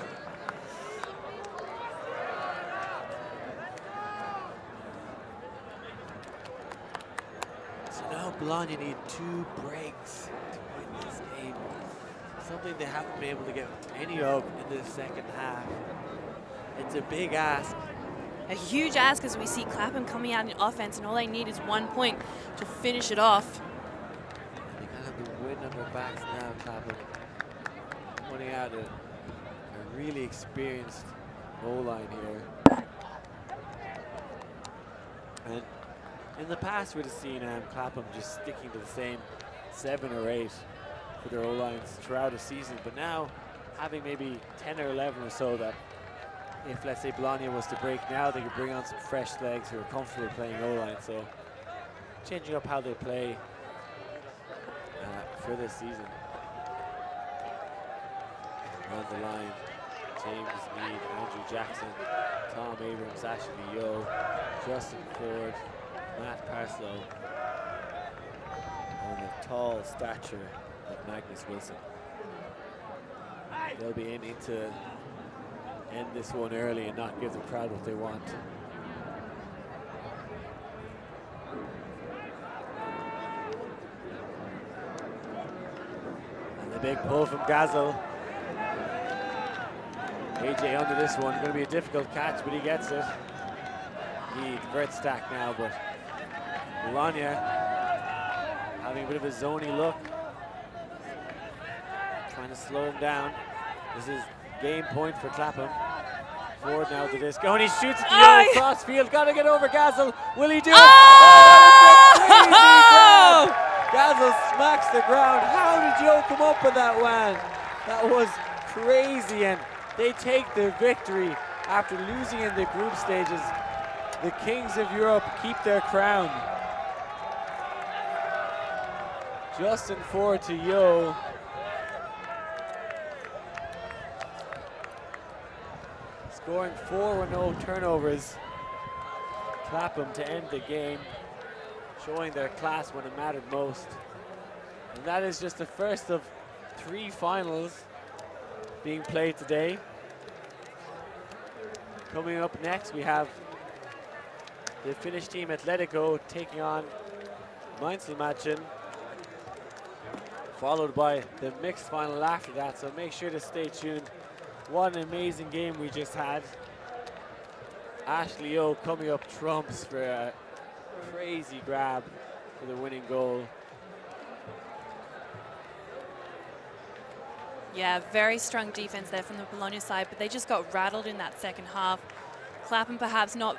S1: So now Bologna need 2 breaks to win this game. Something they haven't been able to get any of in the second half. It's a big ask.
S2: A huge ask as we see Clapham coming out in offense, and all they need is 1 point to finish it off.
S1: They kind of have the wind on their backs now, Clapham. Pointing out a really experienced goal line here. And in the past, we'd have seen Clapham just sticking to the same 7 or 8 for their O-lines throughout a season. But now, having maybe 10 or 11 or so that if, let's say, Bologna was to break now, they could bring on some fresh legs who are comfortable playing O-line. So changing up how they play for this season. On the line, James Mead, Andrew Jackson, Tom Abrams, Ashley Yo, Justin Ford, Matt Parslow, and the tall stature of Magnus Wilson. They'll be aiming to end this one early and not give the crowd what they want. And the big pull from Gazel. AJ under this one, going to be a difficult catch, but he gets it. Need vert stack now, but Bologna having a bit of a zony look. Trying to slow him down. This is game point for Clapham. Ford now to this go, and he shoots it to cross field. Got to get over Gazel. Will he do it? Oh, it's a crazy grab. Gazel smacks the ground. How did Joe come up with that one? That was crazy, and they take the victory after losing in the group stages. The Kings of Europe keep their crown. Justin Ford to Yo. Scoring 4 with no turnovers. Clapham to end the game, showing their class when it mattered most. And that is just the first of 3 finals being played today. Coming up next, we have the Finnish team Atletico taking on Mainzelmatchen, followed by the mixed final after that, so make sure to stay tuned. What an amazing game we just had. Ashley O coming up trumps for a crazy grab for the winning goal.
S2: Yeah, very strong defense there from the Bologna side, but they just got rattled in that second half. Clapham perhaps not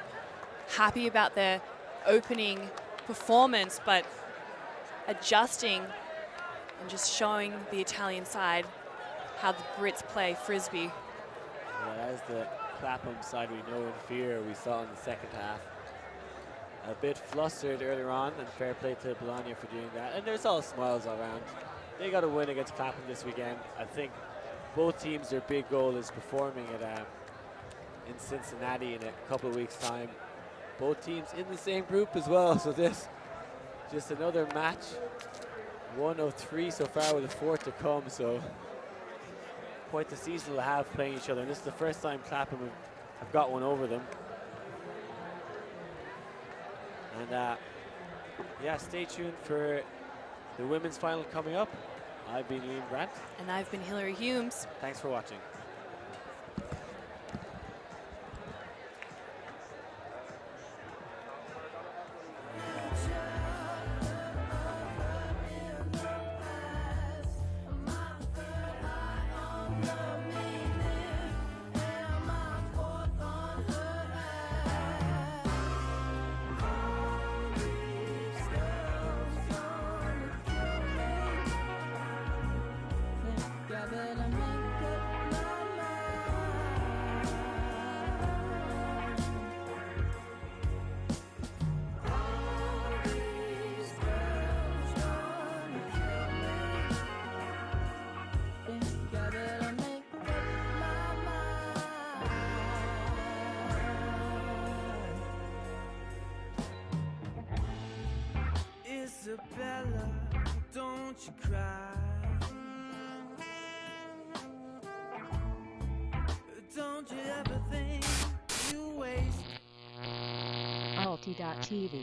S2: happy about their opening performance, but adjusting and just showing the Italian side how the Brits play Frisbee.
S1: Yeah, that is the Clapham side we know and fear we saw in the second half. A bit flustered earlier on, and fair play to Bologna for doing that. And there's all smiles all around. They got a win against Clapham this weekend. I think both teams, their big goal is performing at in Cincinnati in a couple of weeks' time. Both teams in the same group as well, so this just another match. 1 of 3 so far with a 4th to come, so quite the season they'll have playing each other, and this is the first time Clapham have got one over them. And yeah, stay tuned for the women's final coming up. I've been Liam Grant.
S2: And I've been Hilary Humes.
S1: Thanks for watching.
S3: Isabella, don't you cry. Don't you ever think you waste.
S4: Alti.tv